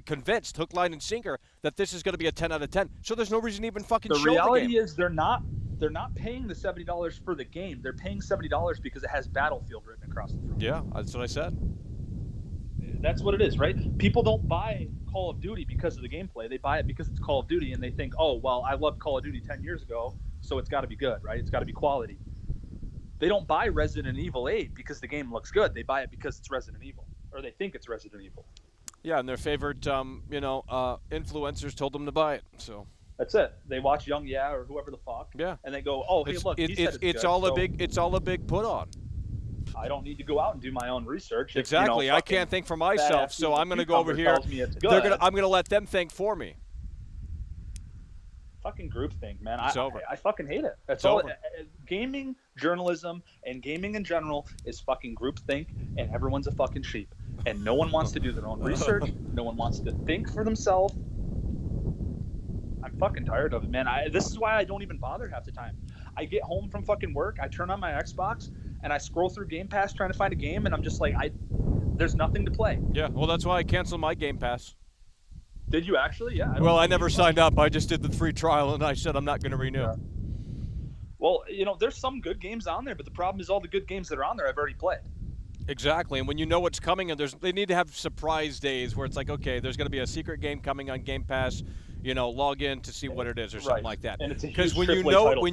convinced, hook, line, and sinker, that this is going to be a 10 out of 10. So there's no reason to even fucking The show the game. reality is they're not paying the $70 for the game. They're paying $70 because it has Battlefield written across the front. Yeah, that's what I said. That's what it is, right? People don't buy Call of Duty because of the gameplay. They buy it because it's Call of Duty, and they think, oh, well, I loved Call of Duty 10 years ago, so it's got to be good, right? It's got to be quality. They don't buy Resident Evil 8 because the game looks good. They buy it because it's Resident Evil, or they think it's Resident Evil. Yeah, and their favorite, influencers told them to buy it. So that's it. They watch Young Yeah or whoever the fuck. Yeah. And they go, oh, hey, look, he said it's good, all so a big put on. I don't need to go out and do my own research. Exactly. I can't think for myself, so I'm going to go over here. I'm going to let them think for me. Fucking groupthink, man. It's over. I fucking hate it. That's It's all. over. Gaming, journalism, and gaming in general is fucking groupthink, and everyone's a fucking sheep. And no one wants to do their own research. No one wants to think for themselves. I'm fucking tired of it, man. This is why I don't even bother half the time. I get home from fucking work, I turn on my Xbox, and I scroll through Game Pass trying to find a game, and I'm just like, there's nothing to play. Yeah, well, that's why I canceled my Game Pass. Did you actually? Yeah. Well, I never signed up. I just did the free trial, and I said I'm not going to renew. Yeah. Well, there's some good games on there, but the problem is all the good games that are on there I've already played. Exactly, and when you know what's coming, and they need to have surprise days where it's like, okay, there's going to be a secret game coming on Game Pass. Log in to see what it is or something like that. Because when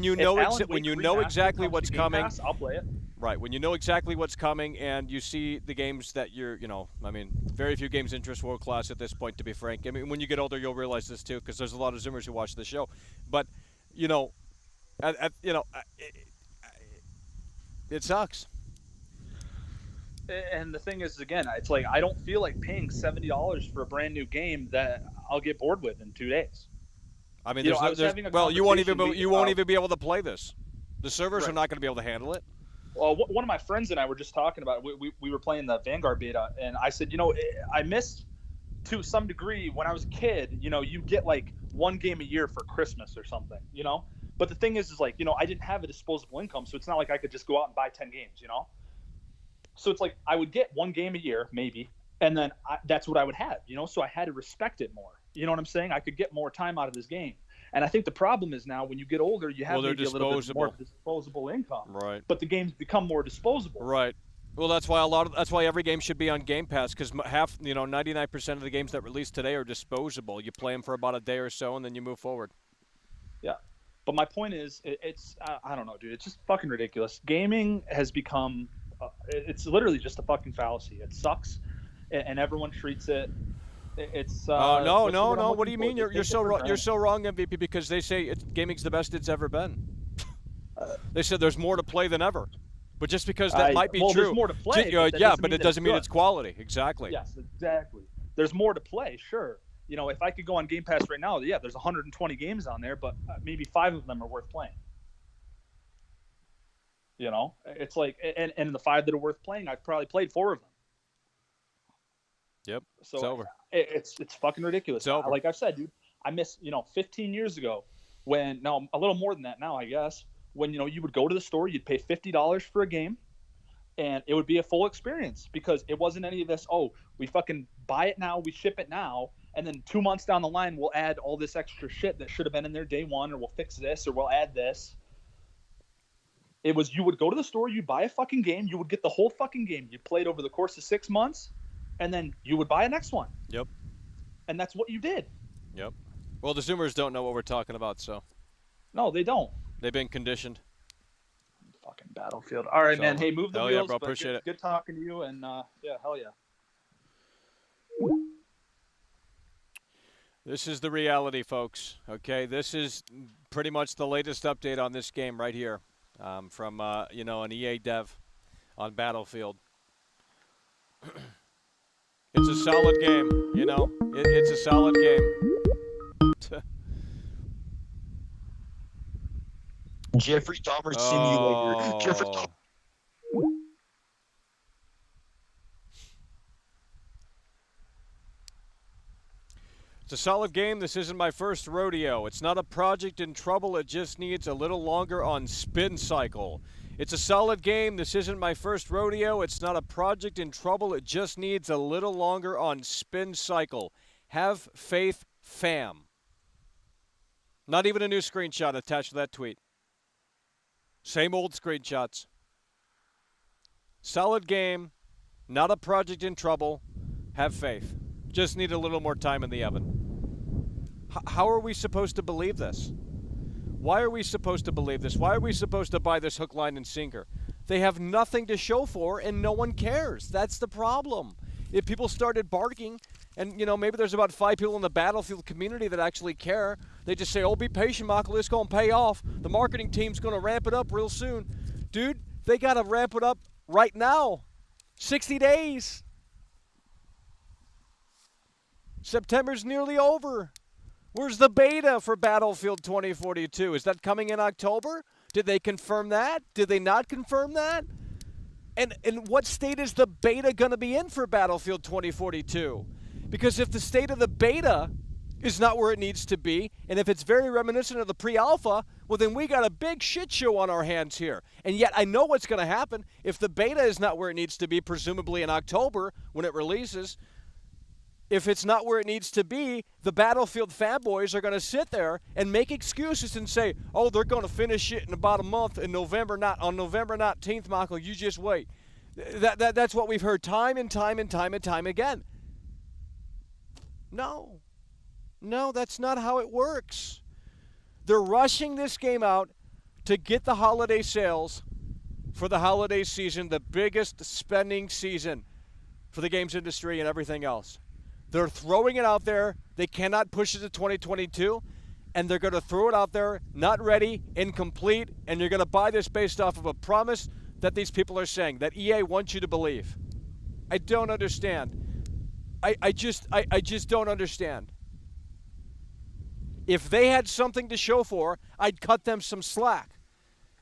you know exactly what's coming, Pass, I'll play it. Right, when you know exactly what's coming and you see the games that very few games interest world class at this point, to be frank. I mean, when you get older, you'll realize this too, because there's a lot of Zoomers who watch the show. But, it sucks. And the thing is, again, it's like I don't feel like paying $70 for a brand new game that I'll get bored with in 2 days. I mean, you won't even be able to play this. The servers are not going to be able to handle it. Well, one of my friends and I were just talking about it. We were playing the Vanguard beta, and I said, I missed to some degree when I was a kid. You get like one game a year for Christmas or something. But the thing is like, I didn't have a disposable income, so it's not like I could just go out and buy 10 games. So it's like I would get one game a year, maybe, and then that's what I would have, so I had to respect it more. You know what I'm saying? I could get more time out of this game. And I think the problem is now when you get older, you have maybe a little bit more disposable income. Right. But the games become more disposable. Right. Well, that's why every game should be on Game Pass, because 99% of the games that release today are disposable. You play them for about a day or so, and then you move forward. Yeah. But my point is, it's I don't know, dude. It's just fucking ridiculous. Gaming has become it's literally just a fucking fallacy. It sucks, and everyone treats it. It's no. What do you mean? You're so wrong. You're so wrong, MVP, because they say gaming's the best it's ever been. They said there's more to play than ever, but just because that might be true. There's more to play. But it doesn't mean it's quality. Exactly. Yes, exactly. There's more to play. Sure. If I could go on Game Pass right now, there's 120 games on there, but maybe 5 of them are worth playing. It's like, and the 5 that are worth playing, I've probably played 4 of them. Yep. So it's over. It's fucking ridiculous. It's over. Like I've said, dude, I miss 15 years ago when a little more than that now, I guess, when you would go to the store, you'd pay $50 for a game, and it would be a full experience because it wasn't any of this. Oh, we fucking buy it now, we ship it now, and then 2 months down the line, we'll add all this extra shit that should have been in there day one, or we'll fix this, or we'll add this. It was you would go to the store, you'd buy a fucking game, you would get the whole fucking game. You'd play it over the course of 6 months, and then you would buy a next one. Yep. And that's what you did. Yep. Well, the Zoomers don't know what we're talking about, so. No, they don't. They've been conditioned. Fucking Battlefield. All right, man. Hey, move the wheels. Yeah, bro. Appreciate it. Good talking to you, and hell yeah. This is the reality, folks. Okay, this is pretty much the latest update on this game right here, from an EA dev on Battlefield. It's a solid game, it's a solid game. Jeffrey Dahmer Simulator. Jeffrey Dahmer. It's a solid game. This isn't my first rodeo. It's not a project in trouble. It just needs a little longer on spin cycle. It's a solid game. This isn't my first rodeo. It's not a project in trouble. It just needs a little longer on spin cycle. Have faith, fam. Not even a new screenshot attached to that tweet. Same old screenshots. Solid game. Not a project in trouble. Have faith. Just need a little more time in the oven. How are we supposed to believe this? Why are we supposed to believe this? Why are we supposed to buy this hook, line, and sinker? They have nothing to show for, and no one cares. That's the problem. If people started barking, and, you know, maybe there's about 5 people in the Battlefield community that actually care, they just say, oh, be patient, Michael, it's going to pay off. The marketing team's going to ramp it up real soon. Dude, they got to ramp it up right now. 60 days. September's nearly over. Where's the beta for Battlefield 2042? Is that coming in October? Did they confirm that? Did they not confirm that? And what state is the beta going to be in for Battlefield 2042? Because if the state of the beta is not where it needs to be, and if it's very reminiscent of the pre-alpha, well, then we got a big shit show on our hands here. And yet I know what's going to happen. If the beta is not where it needs to be, presumably in October when it releases, if it's not where it needs to be, the Battlefield fanboys are going to sit there and make excuses and say, oh, they're going to finish it in about a month in November, not on November 19th, Michael, you just wait. That's what we've heard time and time again. No, that's not how it works. They're rushing this game out to get the holiday sales for the holiday season, the biggest spending season for the games industry and everything else. They're throwing it out there. They cannot push it to 2022, and they're going to throw it out there, not ready, incomplete, and you're going to buy this based off of a promise that these people are saying, that EA wants you to believe. I don't understand. I just don't understand. If they had something to show for, I'd cut them some slack.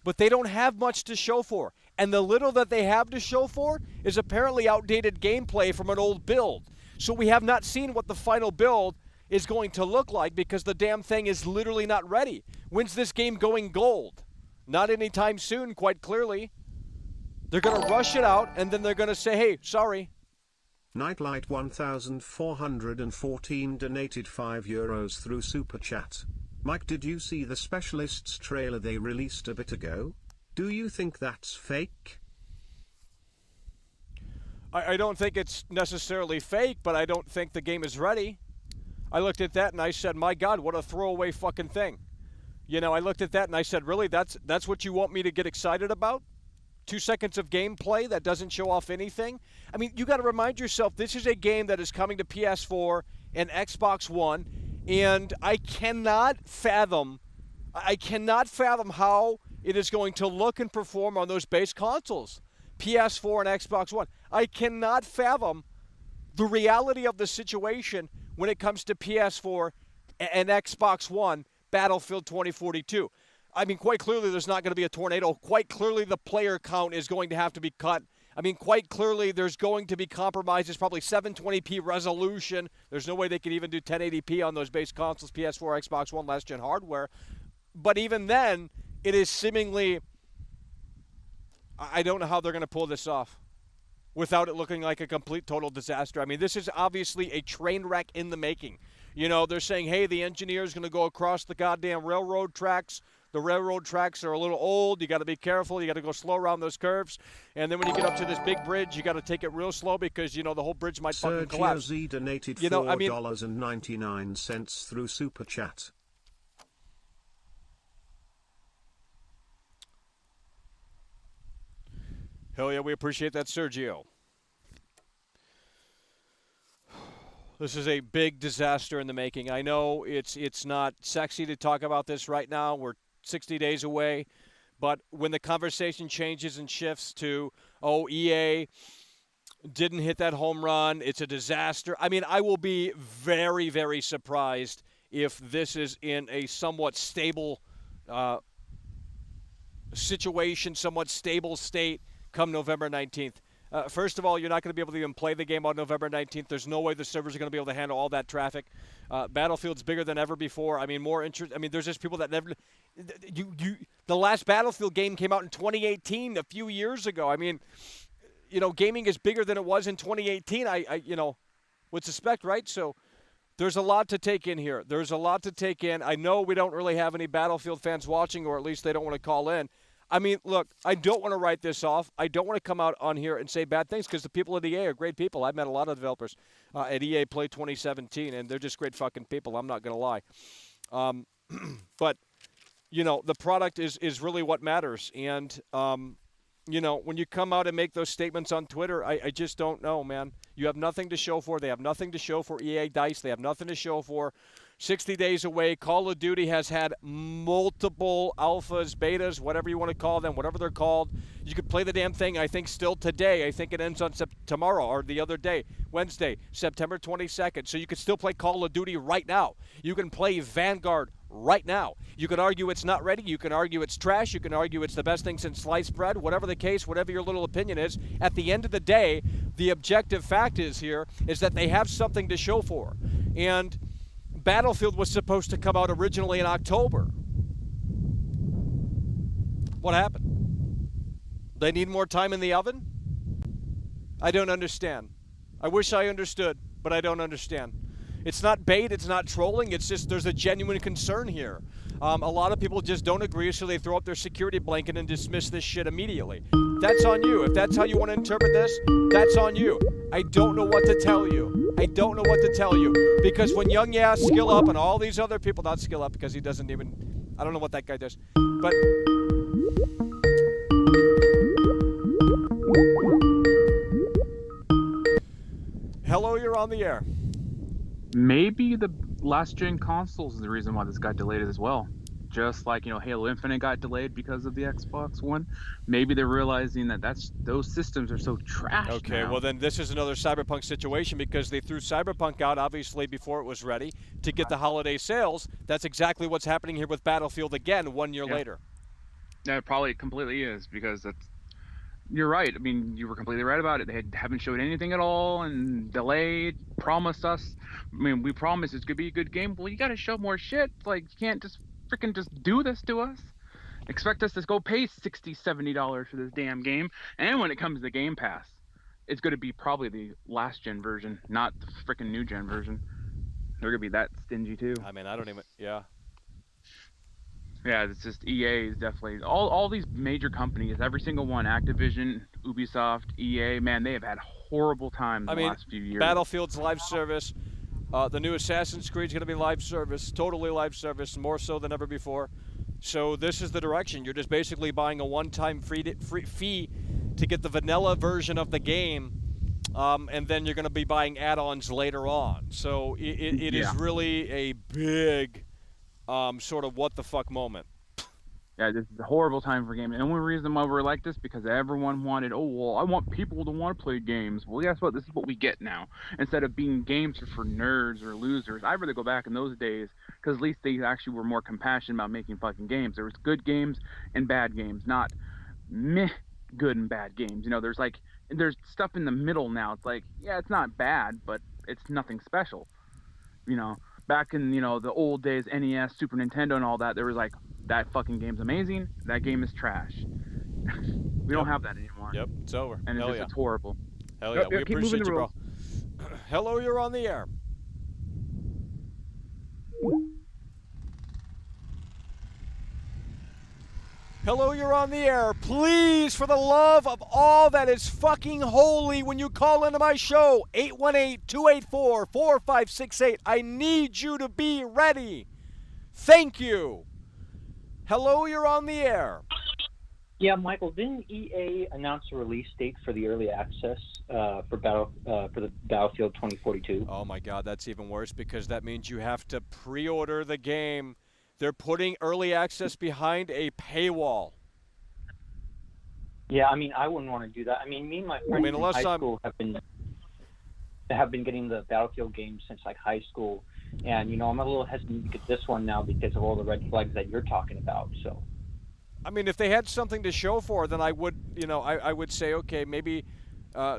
But they don't have much to show for. And the little that they have to show for is apparently outdated gameplay from an old build. So we have not seen what the final build is going to look like because the damn thing is literally not ready. When's this game going gold? Not anytime soon, quite clearly. They're going to rush it out, and then they're going to say, hey, sorry. Nightlight 1414 donated €5 through Super Chat. Mike, did you see the Specialists trailer they released a bit ago? Do you think that's fake? I don't think it's necessarily fake, but I don't think the game is ready. I looked at that and I said, my God, what a throwaway fucking thing. You know, I looked at that and I said, really, that's what you want me to get excited about? 2 seconds of gameplay that doesn't show off anything? I mean, you got to remind yourself, this is a game that is coming to PS4 and Xbox One, and I cannot fathom how it is going to look and perform on those base consoles. PS4 and Xbox One. I cannot fathom the reality of the situation when it comes to PS4 and Xbox One Battlefield 2042. I mean, quite clearly there's not going to be a tornado. Quite clearly the player count is going to have to be cut. I mean, quite clearly there's going to be compromises, probably 720p resolution. There's no way they could even do 1080p on those base consoles, PS4, Xbox One, last-gen hardware. But even then, it is seemingly... I don't know how they're going to pull this off without it looking like a complete, total disaster. I mean, this is obviously a train wreck in the making. You know, they're saying, hey, the engineer's going to go across the goddamn railroad tracks. The railroad tracks are a little old. You got to be careful. You got to go slow around those curves. And then when you get up to this big bridge, you got to take it real slow because, you know, the whole bridge might fucking collapse. Sergio Z donated $4.99 through Super Chat. Hell yeah, we appreciate that, Sergio. This is a big disaster in the making. I know it's not sexy to talk about this right now. We're 60 days away. But when the conversation changes and shifts to, oh, EA didn't hit that home run, it's a disaster. I mean, I will be very, very surprised if this is in a somewhat stable situation, somewhat stable state come November 19th. First of all, you're not going to be able to even play the game on November 19th. There's no way the servers are going to be able to handle all that traffic. Battlefield's bigger than ever before. I mean, more interest. I mean, there's just people that never. The last Battlefield game came out in 2018, a few years ago. I mean, you know, gaming is bigger than it was in 2018. I would suspect, right? So there's a lot to take in here. There's a lot to take in. I know we don't really have any Battlefield fans watching, or at least they don't want to call in. I mean, look, I don't want to write this off. I don't want to come out on here and say bad things because the people at EA are great people. I've met a lot of developers at EA Play 2017, and they're just great fucking people. I'm not going to lie. But, you know, the product is really what matters. And, you know, when you come out and make those statements on Twitter, I just don't know, man. You have nothing to show for. They have nothing to show for EA DICE. They have nothing to show for 60 days away. Call of Duty has had multiple alphas, betas, whatever you want to call them, whatever they're called. You could play the damn thing, I think, still today. I think it ends on tomorrow or the other day, Wednesday, September 22nd. So you could still play Call of Duty right now. You can play Vanguard right now. You could argue it's not ready. You can argue it's trash. You can argue it's the best thing since sliced bread. Whatever the case, whatever your little opinion is, at the end of the day, the objective fact is here is that they have something to show for. And Battlefield was supposed to come out originally in October. What happened? They need more time in the oven? I don't understand. I wish I understood, but I don't understand. It's not bait, it's not trolling, it's just there's a genuine concern here. A lot of people just don't agree, so they throw up their security blanket and dismiss this shit immediately. That's on you. If that's how you want to interpret this, that's on you. I don't know what to tell you. I don't know what to tell you. Because when Young Yeah, Skill Up, and all these other people, not Skill Up because he doesn't even, I don't know what that guy does, but hello, you're on the air. Maybe the last gen consoles is the reason why this got delayed as well. Just like, you know, Halo Infinite got delayed because of the Xbox One. Maybe they're realizing that those systems are so trash. Okay, now. well then this is another Cyberpunk situation because they threw Cyberpunk out obviously before it was ready to get the holiday sales. That's exactly what's happening here with Battlefield again 1 year later. Yeah, it probably completely is because you're right. I mean, you were completely right about it. They haven't showed anything at all and delayed, promised us. I mean, we promised it's going to be a good game. Well, you got to show more shit. Like, you can't just freaking just do this to us. Expect us to go pay $60, $70 for this damn game. And when it comes to Game Pass, it's going to be probably the last gen version, not the freaking new gen version. They're going to be that stingy too. I mean, I don't even, yeah. Yeah, it's just EA is definitely all these major companies, every single one, Activision, Ubisoft, EA, man, they have had horrible times in the last few years. Battlefield's live service, the new Assassin's Creed's going to be live service, totally live service, more so than ever before. So this is the direction. You're just basically buying a one-time free fee to get the vanilla version of the game, and then you're going to be buying add-ons later on. So it is really a big sort of what the fuck moment. Yeah, this is a horrible time for gaming. The only reason why we're like this because everyone wanted, oh, well, I want people to want to play games. Well, guess what? This is what we get now. Instead of being games for nerds or losers, I'd rather go back in those days because at least they actually were more compassionate about making fucking games. There was good games and bad games, not meh good and bad games. You know, there's stuff in the middle now. It's like, yeah, it's not bad, but it's nothing special. You know, back in, you know, the old days, NES, Super Nintendo and all that, there was like, that fucking game's amazing, that game is trash. We don't have that anymore. Yep, it's over. And it's horrible. Hell yeah, we appreciate you, bro. Hello, you're on the air. Hello, you're on the air. Please, for the love of all that is fucking holy, when you call into my show, 818-284-4568, I need you to be ready. Thank you. Hello, you're on the air. Yeah, Michael, didn't EA announce a release date for the early access for the Battlefield 2042? Oh my God, that's even worse because that means you have to pre-order the game. They're putting early access behind a paywall. Yeah, I mean, I wouldn't want to do that. I mean, me and my friends in high school have been getting the Battlefield games since like high school. And, you know, I'm a little hesitant to get this one now because of all the red flags that you're talking about. So, I mean, if they had something to show for, then I would, you know, I would say, okay, maybe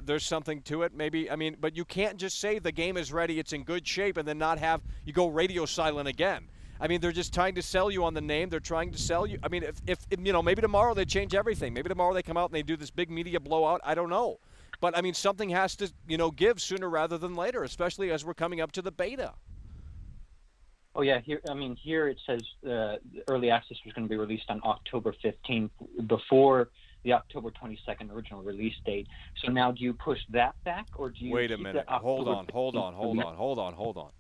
there's something to it. Maybe, I mean, but you can't just say the game is ready, it's in good shape, and then not have you go radio silent again. I mean, they're just trying to sell you on the name. They're trying to sell you. I mean, if you know, maybe tomorrow they change everything. Maybe tomorrow they come out and they do this big media blowout. I don't know. But, I mean, something has to, you know, give sooner rather than later, especially as we're coming up to the beta. Oh yeah, here it says early access was going to be released on October 15th, before the October 22nd original release date. So now, do you push that back, or do you? Wait a keep minute. the Hold October on.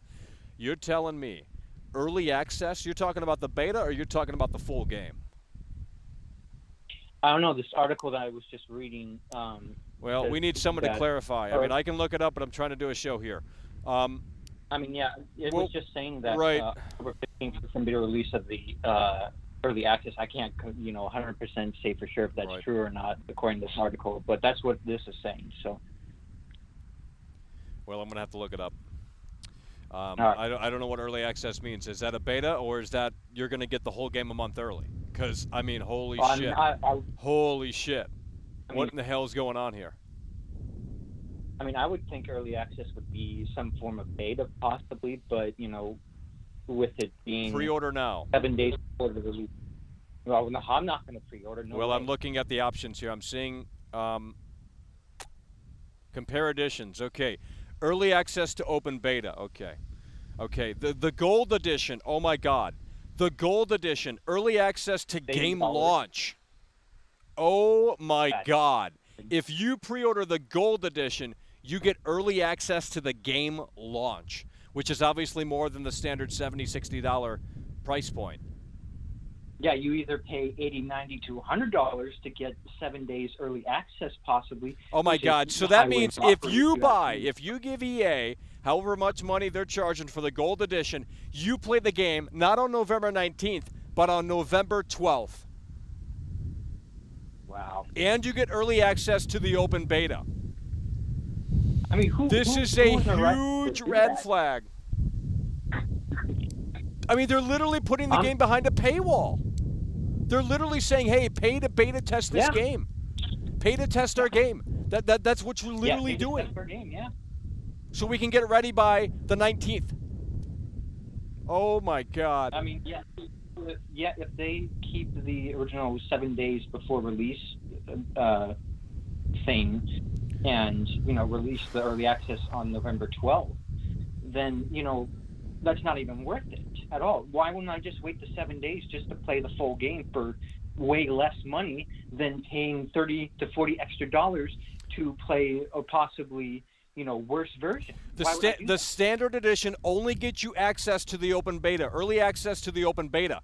You're telling me early access? You're talking about the beta, or you're talking about the full game? I don't know. This article that I was just reading. Well, we need someone to clarify. I mean, I can look it up, but I'm trying to do a show here. I mean, yeah, it was just saying that right. October 15th is going to be the release of the early access. I can't, 100% say for sure if that's true or not, according to this article, but that's what this is saying. So. Well, I'm going to have to look it up. Right. I don't know what early access means. Is that a beta, or is that you're going to get the whole game a month early? Because, I mean, holy shit. Holy shit. What in the hell is going on here? I mean, I would think early access would be some form of beta, possibly, but, with it being... Pre-order now. 7 days before the release. Well, no, I'm not going to pre-order. No well, way. I'm looking at the options here. I'm seeing compare editions. Okay. Early access to open beta. Okay. Okay. The gold edition. Oh, my God. The gold edition. Early access to game launch. Oh, my God. If you pre-order the gold edition, you get early access to the game launch, which is obviously more than the standard $70, $60 price point. Yeah, you either pay $80, $90 to $100 to get 7 days early access, possibly. Oh my God! So that means if you give EA however much money they're charging for the gold edition, you play the game not on November 19th, but on November 12th. Wow. And you get early access to the open beta. I mean, this is a huge red flag. I mean, they're literally putting the game behind a paywall. They're literally saying, "Hey, pay to beta test this game. Pay to test our game." That's what you're literally doing. Test our game, yeah. So we can get it ready by the 19th. Oh my God. I mean, if they keep the original 7 days before release thing, and release the early access on November 12th, then that's not even worth it at all. Why wouldn't I just wait the 7 days just to play the full game for way less money than paying $30 to $40 extra to play a possibly worse version? The standard edition only gets you access to the open beta, early access to the open beta.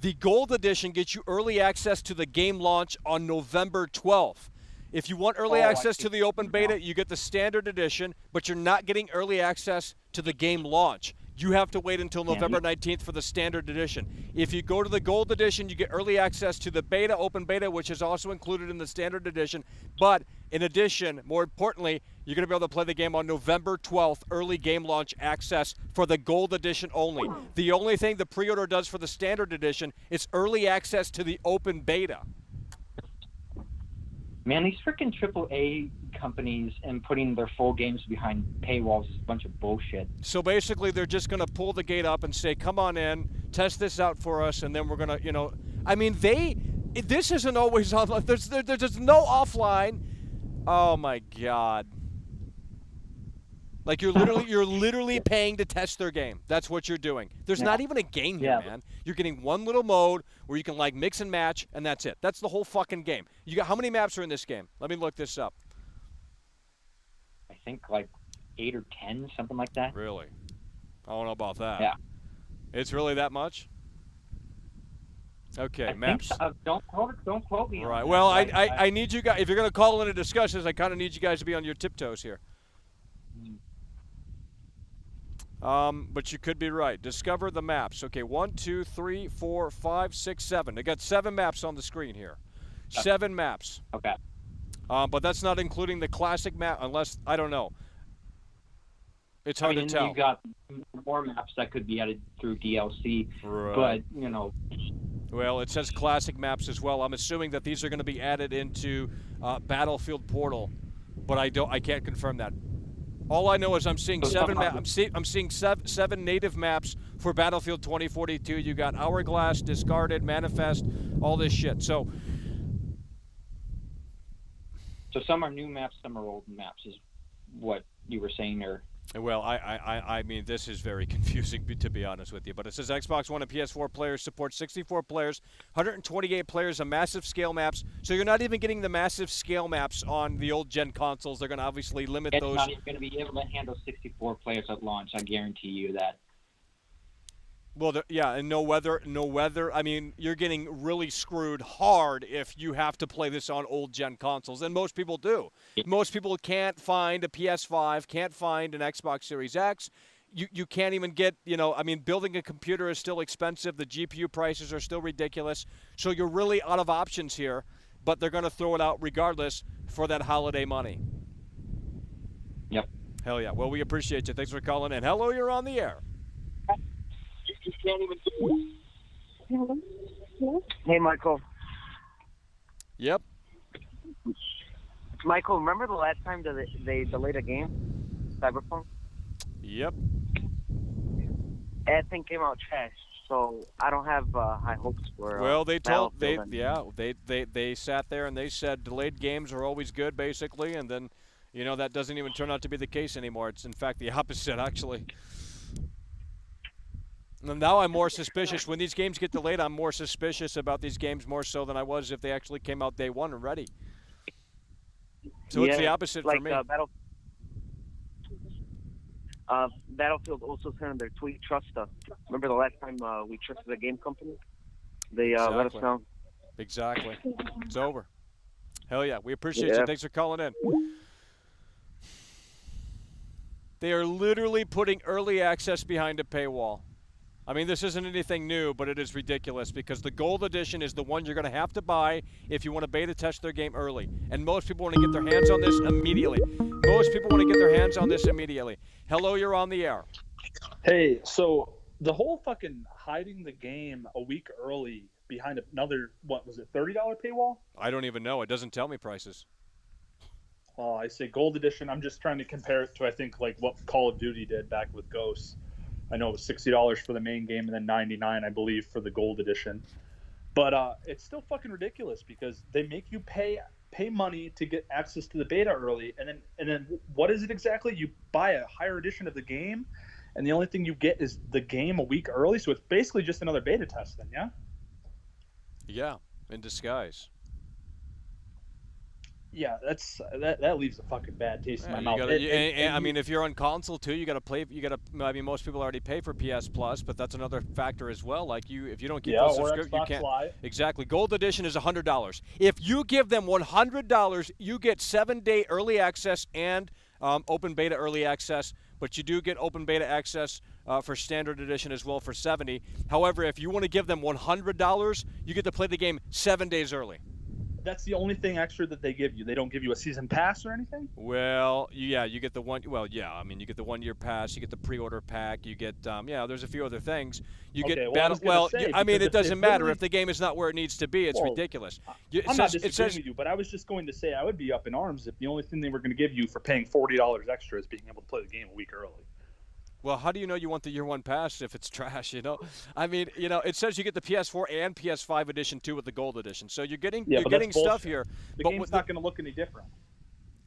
The gold edition gets you early access to the game launch on November 12th. If you want early access to the open beta, you get the standard edition, but you're not getting early access to the game launch. You have to wait until November 19th for the standard edition. If you go to the gold edition, you get early access to the beta, open beta, which is also included in the standard edition. But in addition, more importantly, you're going to be able to play the game on November 12th, early game launch access for the gold edition only. The only thing the pre-order does for the standard edition is early access to the open beta. Man, these freaking AAA companies and putting their full games behind paywalls is a bunch of bullshit. So basically, they're just going to pull the gate up and say, "Come on in, test this out for us," and then we're going to, I mean, this isn't always online. There's no offline. Oh my God! Like you're literally paying to test their game. That's what you're doing. There's not even a game here, man. You're getting one little mode where you can mix and match, and that's it. That's the whole fucking game. You got how many maps are in this game? Let me look this up. I think 8 or 10, something like that. Really? I don't know about that. Yeah. It's really that much? Okay, I maps. think so. Don't quote me. Right. Well, I need you guys. If you're going to call in a discussion, I kind of need you guys to be on your tiptoes here. But you could be right. Discover the maps. Okay, 1, 2, 3, 4, 5, 6, 7. They got 7 maps on the screen here. 7 maps. Okay. But that's not including the classic map, unless I don't know. It's hard to tell. You got more maps that could be added through DLC, right. But Well, it says classic maps as well. I'm assuming that these are going to be added into Battlefield Portal, but I can't confirm that. All I know is I'm seeing 7 maps. I'm seeing seven native maps for Battlefield 2042. You got Hourglass, Discarded, Manifest, all this shit. So some are new maps, some are old maps, is what you were saying, or Well, I mean, this is very confusing, to be honest with you. But it says Xbox One and PS4 players support 64 players, 128 players, and massive scale maps. So you're not even getting the massive scale maps on the old gen consoles. They're going to obviously limit It's those. not even going to be able to handle 64 players at launch. I guarantee you that. Well, yeah, and no weather. I mean, you're getting really screwed hard if you have to play this on old-gen consoles, and most people do. Most people can't find a PS5, can't find an Xbox Series X. You can't even get, I mean, building a computer is still expensive. The GPU prices are still ridiculous. So you're really out of options here, but they're going to throw it out regardless for that holiday money. Yep. Hell yeah. Well, we appreciate you. Thanks for calling in. Hello, you're on the air. You can't even do it. Hey, Michael. Yep. Michael, remember the last time that they delayed a game, Cyberpunk? Yep. That thing came out trash, so I don't have high hopes for. Well, they sat there and they said delayed games are always good, basically, and then, that doesn't even turn out to be the case anymore. It's in fact the opposite, actually. And now I'm more suspicious. When these games get delayed, I'm more suspicious about these games more so than I was if they actually came out day one and ready. So it's the opposite for me. Battlefield also said on their tweet, trust us. Remember the last time we trusted a game company? They let us know. Exactly. It's over. Hell yeah. We appreciate you. Thanks for calling in. They are literally putting early access behind a paywall. I mean, this isn't anything new, but it is ridiculous because the Gold Edition is the one you're going to have to buy if you want to beta test their game early. And most people want to get their hands on this immediately. Hello, you're on the air. Hey, so the whole fucking hiding the game a week early behind another, what was it, $30 paywall? I don't even know. It doesn't tell me prices. Oh, I say Gold Edition. I'm just trying to compare it to, I think, like what Call of Duty did back with Ghosts. I know it was $60 for the main game and then $99, I believe, for the Gold Edition. But it's still fucking ridiculous because they make you pay money to get access to the beta early, and then what is it exactly? You buy a higher edition of the game, and the only thing you get is the game a week early. So it's basically just another beta test, then, yeah? Yeah, in disguise. Yeah, that leaves a fucking bad taste in my mouth. I mean, if you're on console too, you got to play. I mean, most people already pay for PS Plus, but that's another factor as well. Like if you don't get those subscriptions, you can't. Live. Exactly. Gold Edition is $100. If you give them $100, you get 7-day early access and open beta early access. But you do get open beta access for Standard Edition as well for $70. However, if you want to give them $100, you get to play the game 7 days early. That's the only thing extra that they give you. They don't give you a season pass or anything? Well, yeah, you get the one. Well, yeah, I mean, you get the 1 year pass. You get the pre-order pack. You get, there's a few other things. You get battle. Well, I mean, it doesn't matter if the game is not where it needs to be. It's ridiculous. I'm not disagreeing with you, but I was just going to say I would be up in arms if the only thing they were going to give you for paying $40 extra is being able to play the game a week early. Well, how do you know you want the year one pass if it's trash, I mean, it says you get the PS4 and PS5 edition too with the Gold Edition. So you're getting stuff here. The game's not going to look any different.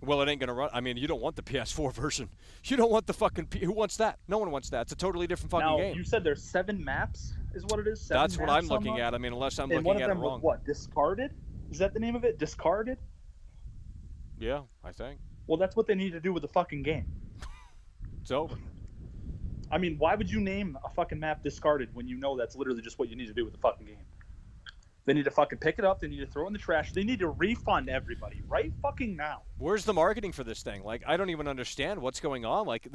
Well, it ain't going to run. I mean, you don't want the PS4 version. You don't want the fucking who wants that? No one wants that. It's a totally different fucking game. Now, you said there's 7 maps is what it is? That's what I'm looking at. I mean, unless I'm looking at it wrong. What, Discarded? Is that the name of it? Discarded? Yeah, I think. Well, that's what they need to do with the fucking game. It's over. I mean, why would you name a fucking map Discarded when you know that's literally just what you need to do with the fucking game? They need to fucking pick it up. They need to throw it in the trash. They need to refund everybody right fucking now. Where's the marketing for this thing? Like, I don't even understand what's going on. Like,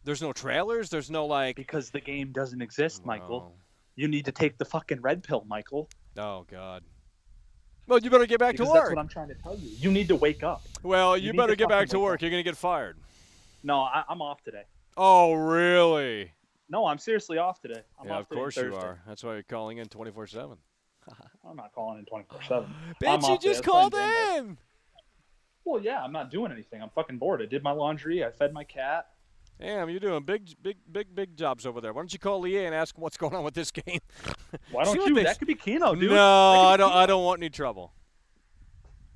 there's no trailers. There's no, like... Because the game doesn't exist, Michael. You need to take the fucking red pill, Michael. Oh, God. Well, you better get back to work. That's what I'm trying to tell you. You need to wake up. Well, you better get back to work. You're going to get fired. No, I'm off today. Oh, really? No, I'm seriously off today. I'm off of course you are. That's why you're calling in 24/7. I'm not calling in 24/7. Bitch, you just called in. Well, yeah, I'm not doing anything. I'm fucking bored. I did my laundry. I fed my cat. Damn, you're doing big jobs over there. Why don't you call EA and ask them what's going on with this game? Why don't you? That could be Keno, dude. No, I don't want any trouble.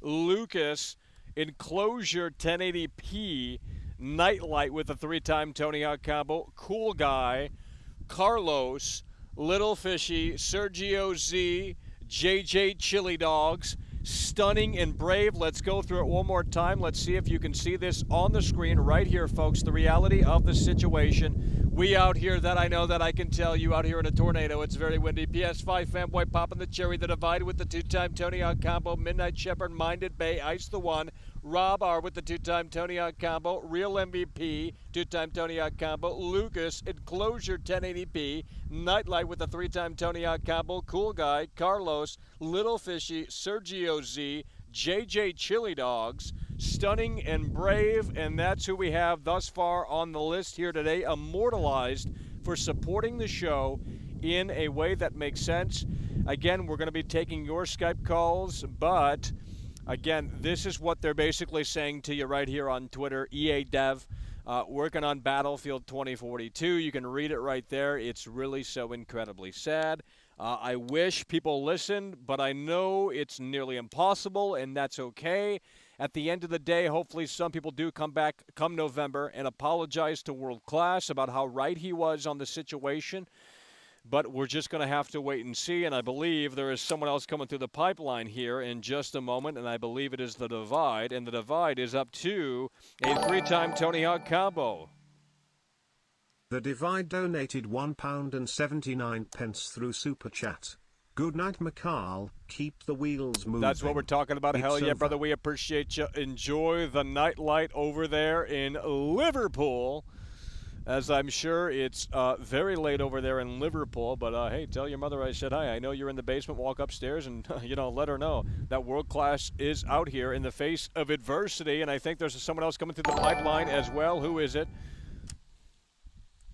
Lucas, Enclosure 1080p, Nightlight with a 3-time Tony Hawk combo, Cool Guy, Carlos, Little Fishy, Sergio Z, JJ Chili Dogs, Stunning and Brave. Let's go through it one more time. Let's see if you can see this on the screen right here, folks. The reality of the situation. We out here, that I know, that I can tell you, out here in a tornado. It's very windy. PS5 Fanboy popping the cherry. The Divide with the 2-time Tony Hawk combo. Midnight Shepherd, Minded Bay, Ice the One. Rob R with the 2-time Tony Hawk combo. Real MVP, 2-time Tony Hawk combo. Lucas, Enclosure 1080p. Nightlight with the 3-time Tony Hawk combo. Cool Guy, Carlos, Little Fishy, Sergio Z, JJ Chili Dogs, Stunning and Brave, and that's who we have thus far on the list here today, immortalized for supporting the show in a way that makes sense. Again, we're going to be taking your Skype calls, but again, this is what they're basically saying to you right here on Twitter. EA Dev, working on Battlefield 2042. You can read it right there. It's really so incredibly sad. I wish people listened, but I know it's nearly impossible, and that's okay. At the end of the day, hopefully some people do come back come November and apologize to World Class about how right he was on the situation. But we're just going to have to wait and see, and I believe there is someone else coming through the pipeline here in just a moment, and I believe it is the Divide, and the Divide is up to a 3-time Tony Hawk combo. The Divide donated £1.79 through Super Chat. Good night, McCall. Keep the wheels moving. That's what we're talking about. It's Hell yeah, over. brother. We appreciate you. Enjoy the Nightlight over there in Liverpool. As I'm sure it's very late over there in Liverpool. But, hey, tell your mother I said hi. I know you're in the basement. Walk upstairs and, let her know that World Class is out here in the face of adversity. And I think there's someone else coming through the pipeline as well. Who is it?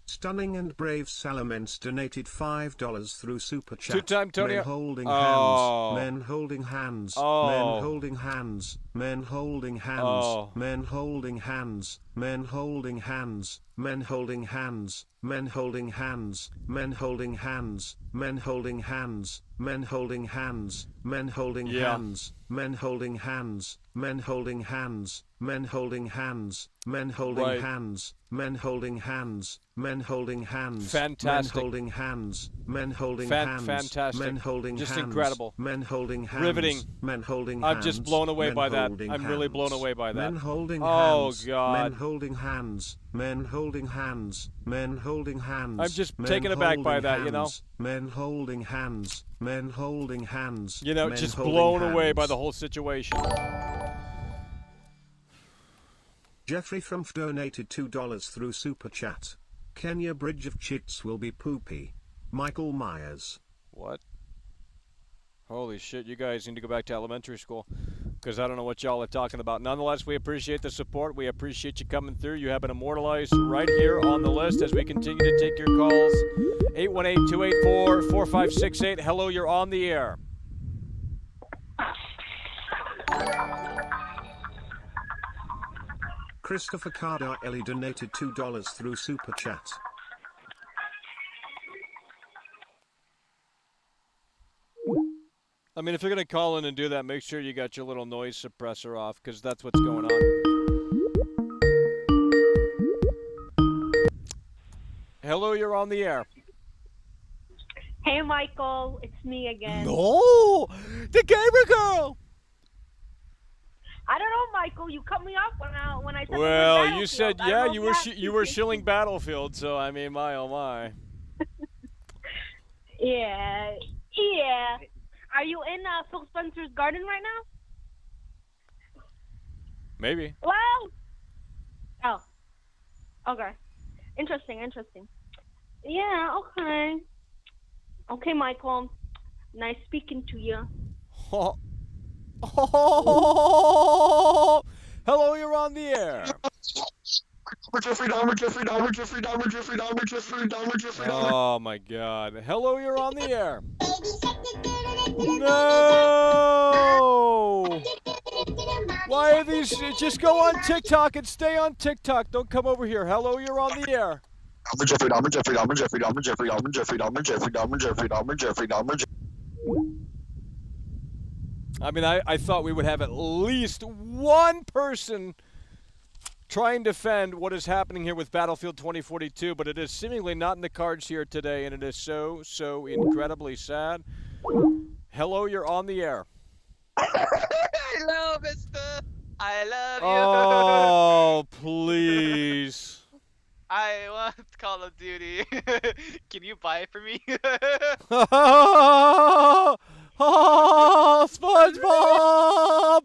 Stunning and Brave Salamence donated $5 through Super Chat. 2-time Tony. Men holding Oh. hands. Men holding hands. Oh. Men holding hands. Men holding hands. Oh. Men holding hands. Men holding hands. Men holding hands. Men holding hands. Men holding hands. Men holding hands. Men holding hands. Men holding Yeah. hands. Men holding hands. Men holding hands. Men holding hands. Men holding Right. hands. Men holding hands. Men holding hands. Fantastic. Men holding hands. Men holding Fan- hands. fantastic. Men holding Just hands. incredible. Men holding hands. Riveting. Men holding I'm hands. just blown away Men by that. holding I'm really blown hands. away by that. Men holding Oh, hands. God. Men holding hands. Men holding hands. Men holding hands. I'm just Men taken aback by holding that, you know? hands. Men holding hands. Men holding hands. Men Just holding blown away by hands. the whole situation. Jeffrey Frumpf donated $2 through Super Chat. Kenya Bridge of Chits will be poopy. Michael Myers. What? Holy shit, you guys need to go back to elementary school, because I don't know what y'all are talking about. Nonetheless, we appreciate the support. We appreciate you coming through. You have been immortalized right here on the list as we continue to take your calls. 818-284-4568. Hello, you're on the air. Christopher Cardarelli donated $2 through Super Chat. I mean, if you're going to call in and do that, make sure you got your little noise suppressor off, because that's what's going on. Hello, you're on the air. Hey, Michael, it's me again. No, the gamer girl. I don't know, Michael. You cut me off when I said Well, you said Battlefield. I don't know you were shilling Battlefield, so I mean, my oh my. Yeah. Are you in Phil Spencer's garden right now? Maybe. Well. Oh. Okay. Interesting. Yeah. Okay. Okay, Michael. Nice speaking to you. Oh, hello, you're on the air. Oh my God. Hello, you're on the air. No. Why are these? Just go on TikTok and stay on TikTok. Don't come over here. Hello, you're on the air. I mean, I thought we would have at least one person try and defend what is happening here with Battlefield 2042, but it is seemingly not in the cards here today, and it is so incredibly sad. Hello, you're on the air. Hello, mister. I love you. Oh, please. I want Call of Duty. Can you buy it for me? Oh, SpongeBob!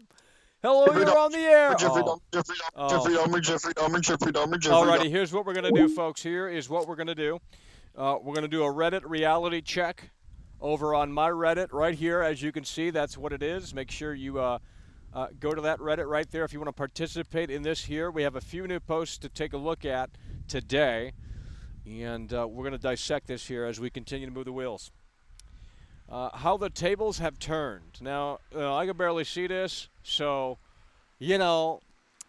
Hello, you're on the air. Jeffrey Oh. Dahmer. Alrighty, here's what we're going to do, folks. Here is what we're going to do. We're going to do a Reddit reality check over on my Reddit right here. As you can see, that's what it is. Make sure you go to that Reddit right there if you want to participate in this here. We have a few new posts to take a look at today, and we're going to dissect this here as we continue to move the wheels. How the tables have turned. Now, I can barely see this, so, you know,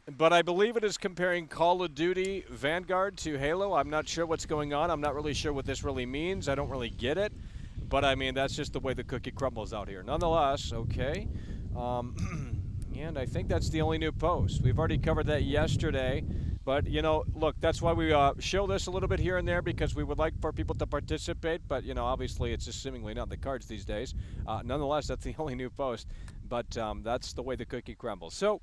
but I believe it is comparing Call of Duty Vanguard to Halo. I'm not sure what's going on. I'm not really sure what this really means. I don't really get it. But, I mean, that's just the way the cookie crumbles out here. Nonetheless, okay. And I think that's the only new post. We've already covered that yesterday. But, you know, look, that's why we show this a little bit here and there, because we would like for people to participate. But, you know, obviously it's just seemingly not in the cards these days. Nonetheless, that's the only new post. But that's the way the cookie crumbles. So,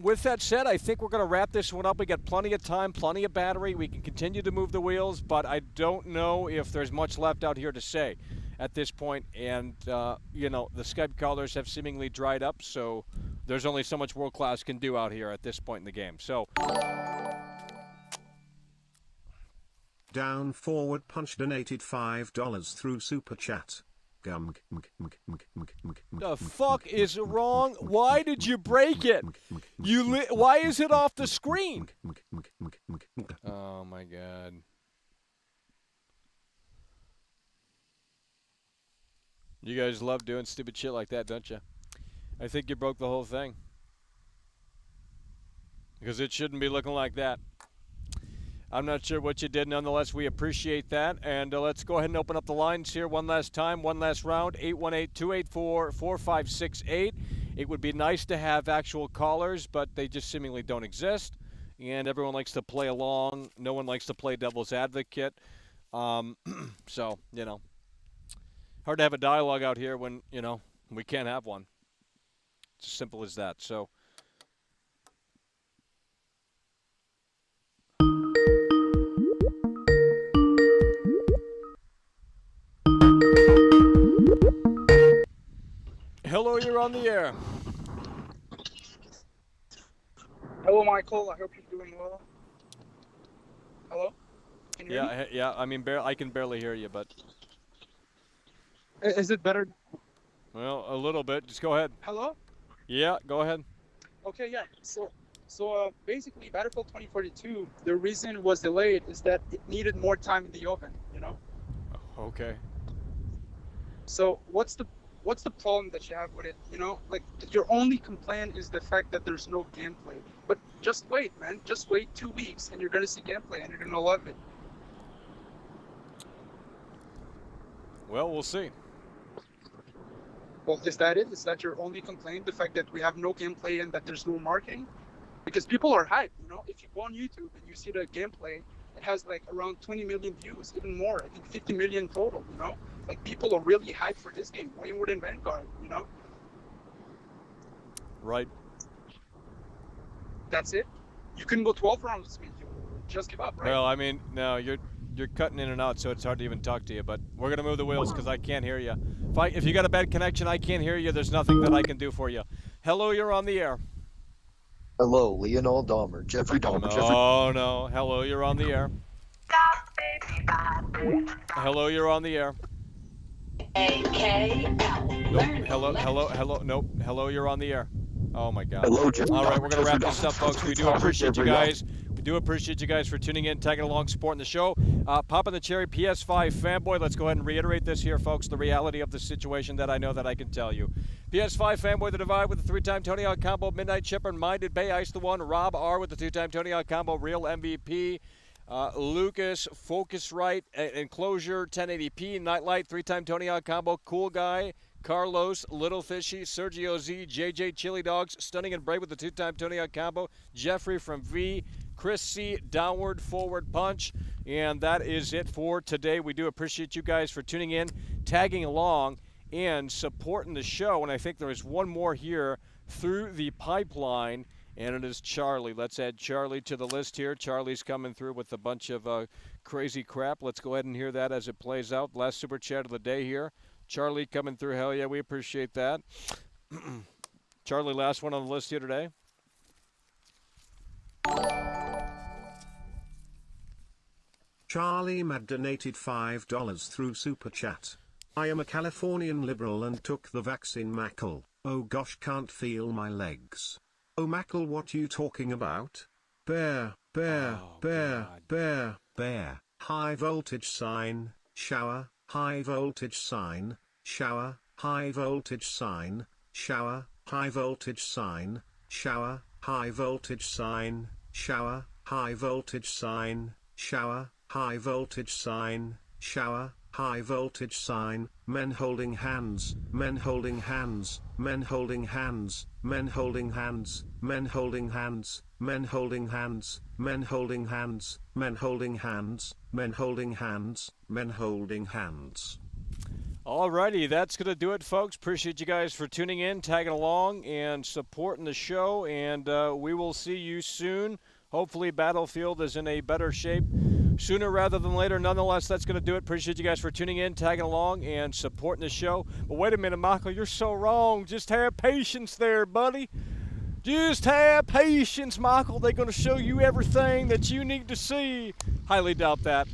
with that said, I think we're going to wrap this one up. We got plenty of time, plenty of battery. We can continue to move the wheels, but I don't know if there's much left out here to say at this point. And, you know, the Skype callers have seemingly dried up, so there's only so much World Class can do out here at this point in the game. So, Down Forward Punch donated $5 through Super Chat. the fuck is wrong? Why did you break it? Why is it off the screen? Oh my god. You guys love doing stupid shit like that, don't you? I think you broke the whole thing. Because it shouldn't be looking like that. I'm not sure what you did. Nonetheless, we appreciate that. And let's go ahead and open up the lines here one last time, one last round. 818-284-4568. It would be nice to have actual callers, but they just seemingly don't exist. And everyone likes to play along. No one likes to play devil's advocate. So, you know, hard to have a dialogue out here when, you know, we can't have one. It's as simple as that. So, hello, you're on the air. Hello, Michael. I hope you're doing well. Hello? Can you hear me? Yeah. I mean, I can barely hear you, but Is it better? well, a little bit. Just go ahead. Hello? Yeah, go ahead. Okay, yeah. So basically, Battlefield 2042, the reason it was delayed is that it needed more time in the oven, you know? Okay. So what's the problem that you have with it? You know, like your only complaint is the fact that there's no gameplay. But just wait, man. Just wait 2 weeks and you're gonna see gameplay and you're gonna love it. Well, we'll see. Well, is that it? Is that your only complaint? The fact that we have no gameplay and that there's no marketing? Because people are hyped, you know? If you go on YouTube and you see the gameplay, it has like around 20 million views, even more. I think 50 million total, you know? Like people are really hyped for this game, way more than Vanguard, you know? Right. That's it. You couldn't go 12 rounds with me. You just give up, right? Well, I mean, no, you're cutting in and out, so it's hard to even talk to you. But we're gonna move the wheels because I can't hear you. If you got a bad connection, I can't hear you. There's nothing that I can do for you. Hello, you're on the air. Hello, Leonard Dahmer. Jeffrey Dahmer. Oh no. Hello, you're on the air. Hello, you're on the air. Nope. Hello. Nope. Hello, you're on the air. Oh my God. Hello, Jeffrey. All right, we're gonna wrap this up, folks. We do appreciate you guys. We do appreciate you guys for tuning in, tagging along, supporting the show. Popping the cherry, PS5 fanboy. Let's go ahead and reiterate this here, folks. The reality of the situation that I know that I can tell you. PS5 fanboy, the Divide with the 3-time Tony Hawk combo, Midnight Chipper, Minded Bay Ice the One, Rob R with the 2-time Tony Hawk combo, Real MVP. Lucas, Focusrite, Enclosure, 1080p, Nightlight, 3-time Tony Hawk combo, Cool Guy, Carlos, Little Fishy, Sergio Z, JJ Chili Dogs, Stunning and Brave with the two-time Tony Hawk combo, Jeffrey from V, Chris C, Downward Forward Punch, and that is it for today. We do appreciate you guys for tuning in, tagging along, and supporting the show. And I think there is one more here through the pipeline, and it is Charlie. Let's add Charlie to the list here. Charlie's coming through with a bunch of crazy crap. Let's go ahead and hear that as it plays out. Last Super Chat of the day here. Charlie coming through. Hell yeah, we appreciate that. Charlie, last one on the list here today. Charlie Mad donated $5 through Super Chat. I am a Californian liberal and took the vaccine. Mackle. Oh gosh, can't feel my legs. Oh Mackle, what you talking about? Bear, bear, bear, bear, bear. High voltage sign, shower, high voltage sign, shower, high voltage sign, shower, high voltage sign, shower, high voltage sign, shower, high voltage sign, shower, high voltage sign, shower, high voltage sign, men holding hands, men holding hands, men holding hands, men holding hands, men holding hands, men holding hands, men holding hands, men holding hands, men holding hands, men holding hands. Alrighty, that's going to do it, folks. Appreciate you guys for tuning in, tagging along, and supporting the show, and we will see you soon. Hopefully Battlefield is in a better shape sooner rather than later. Nonetheless, that's going to do it. Appreciate you guys for tuning in, tagging along, and supporting the show. But wait a minute, Michael, you're so wrong. Just have patience there, buddy. Just have patience, Michael. They're going to show you everything that you need to see. Highly doubt that.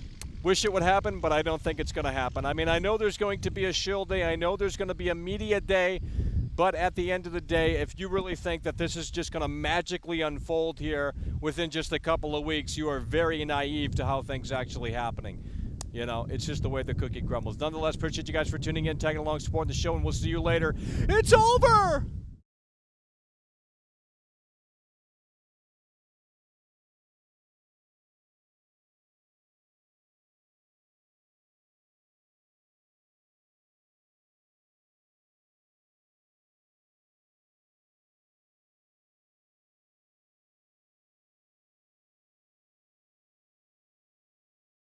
Wish it would happen, but I don't think it's going to happen. I mean, I know there's going to be a shill day. I know there's going to be a media day. But at the end of the day, if you really think that this is just going to magically unfold here within just a couple of weeks, you are very naive to how things actually happening. You know, it's just the way the cookie crumbles. Nonetheless, appreciate you guys for tuning in, tagging along, supporting the show, and we'll see you later. It's over!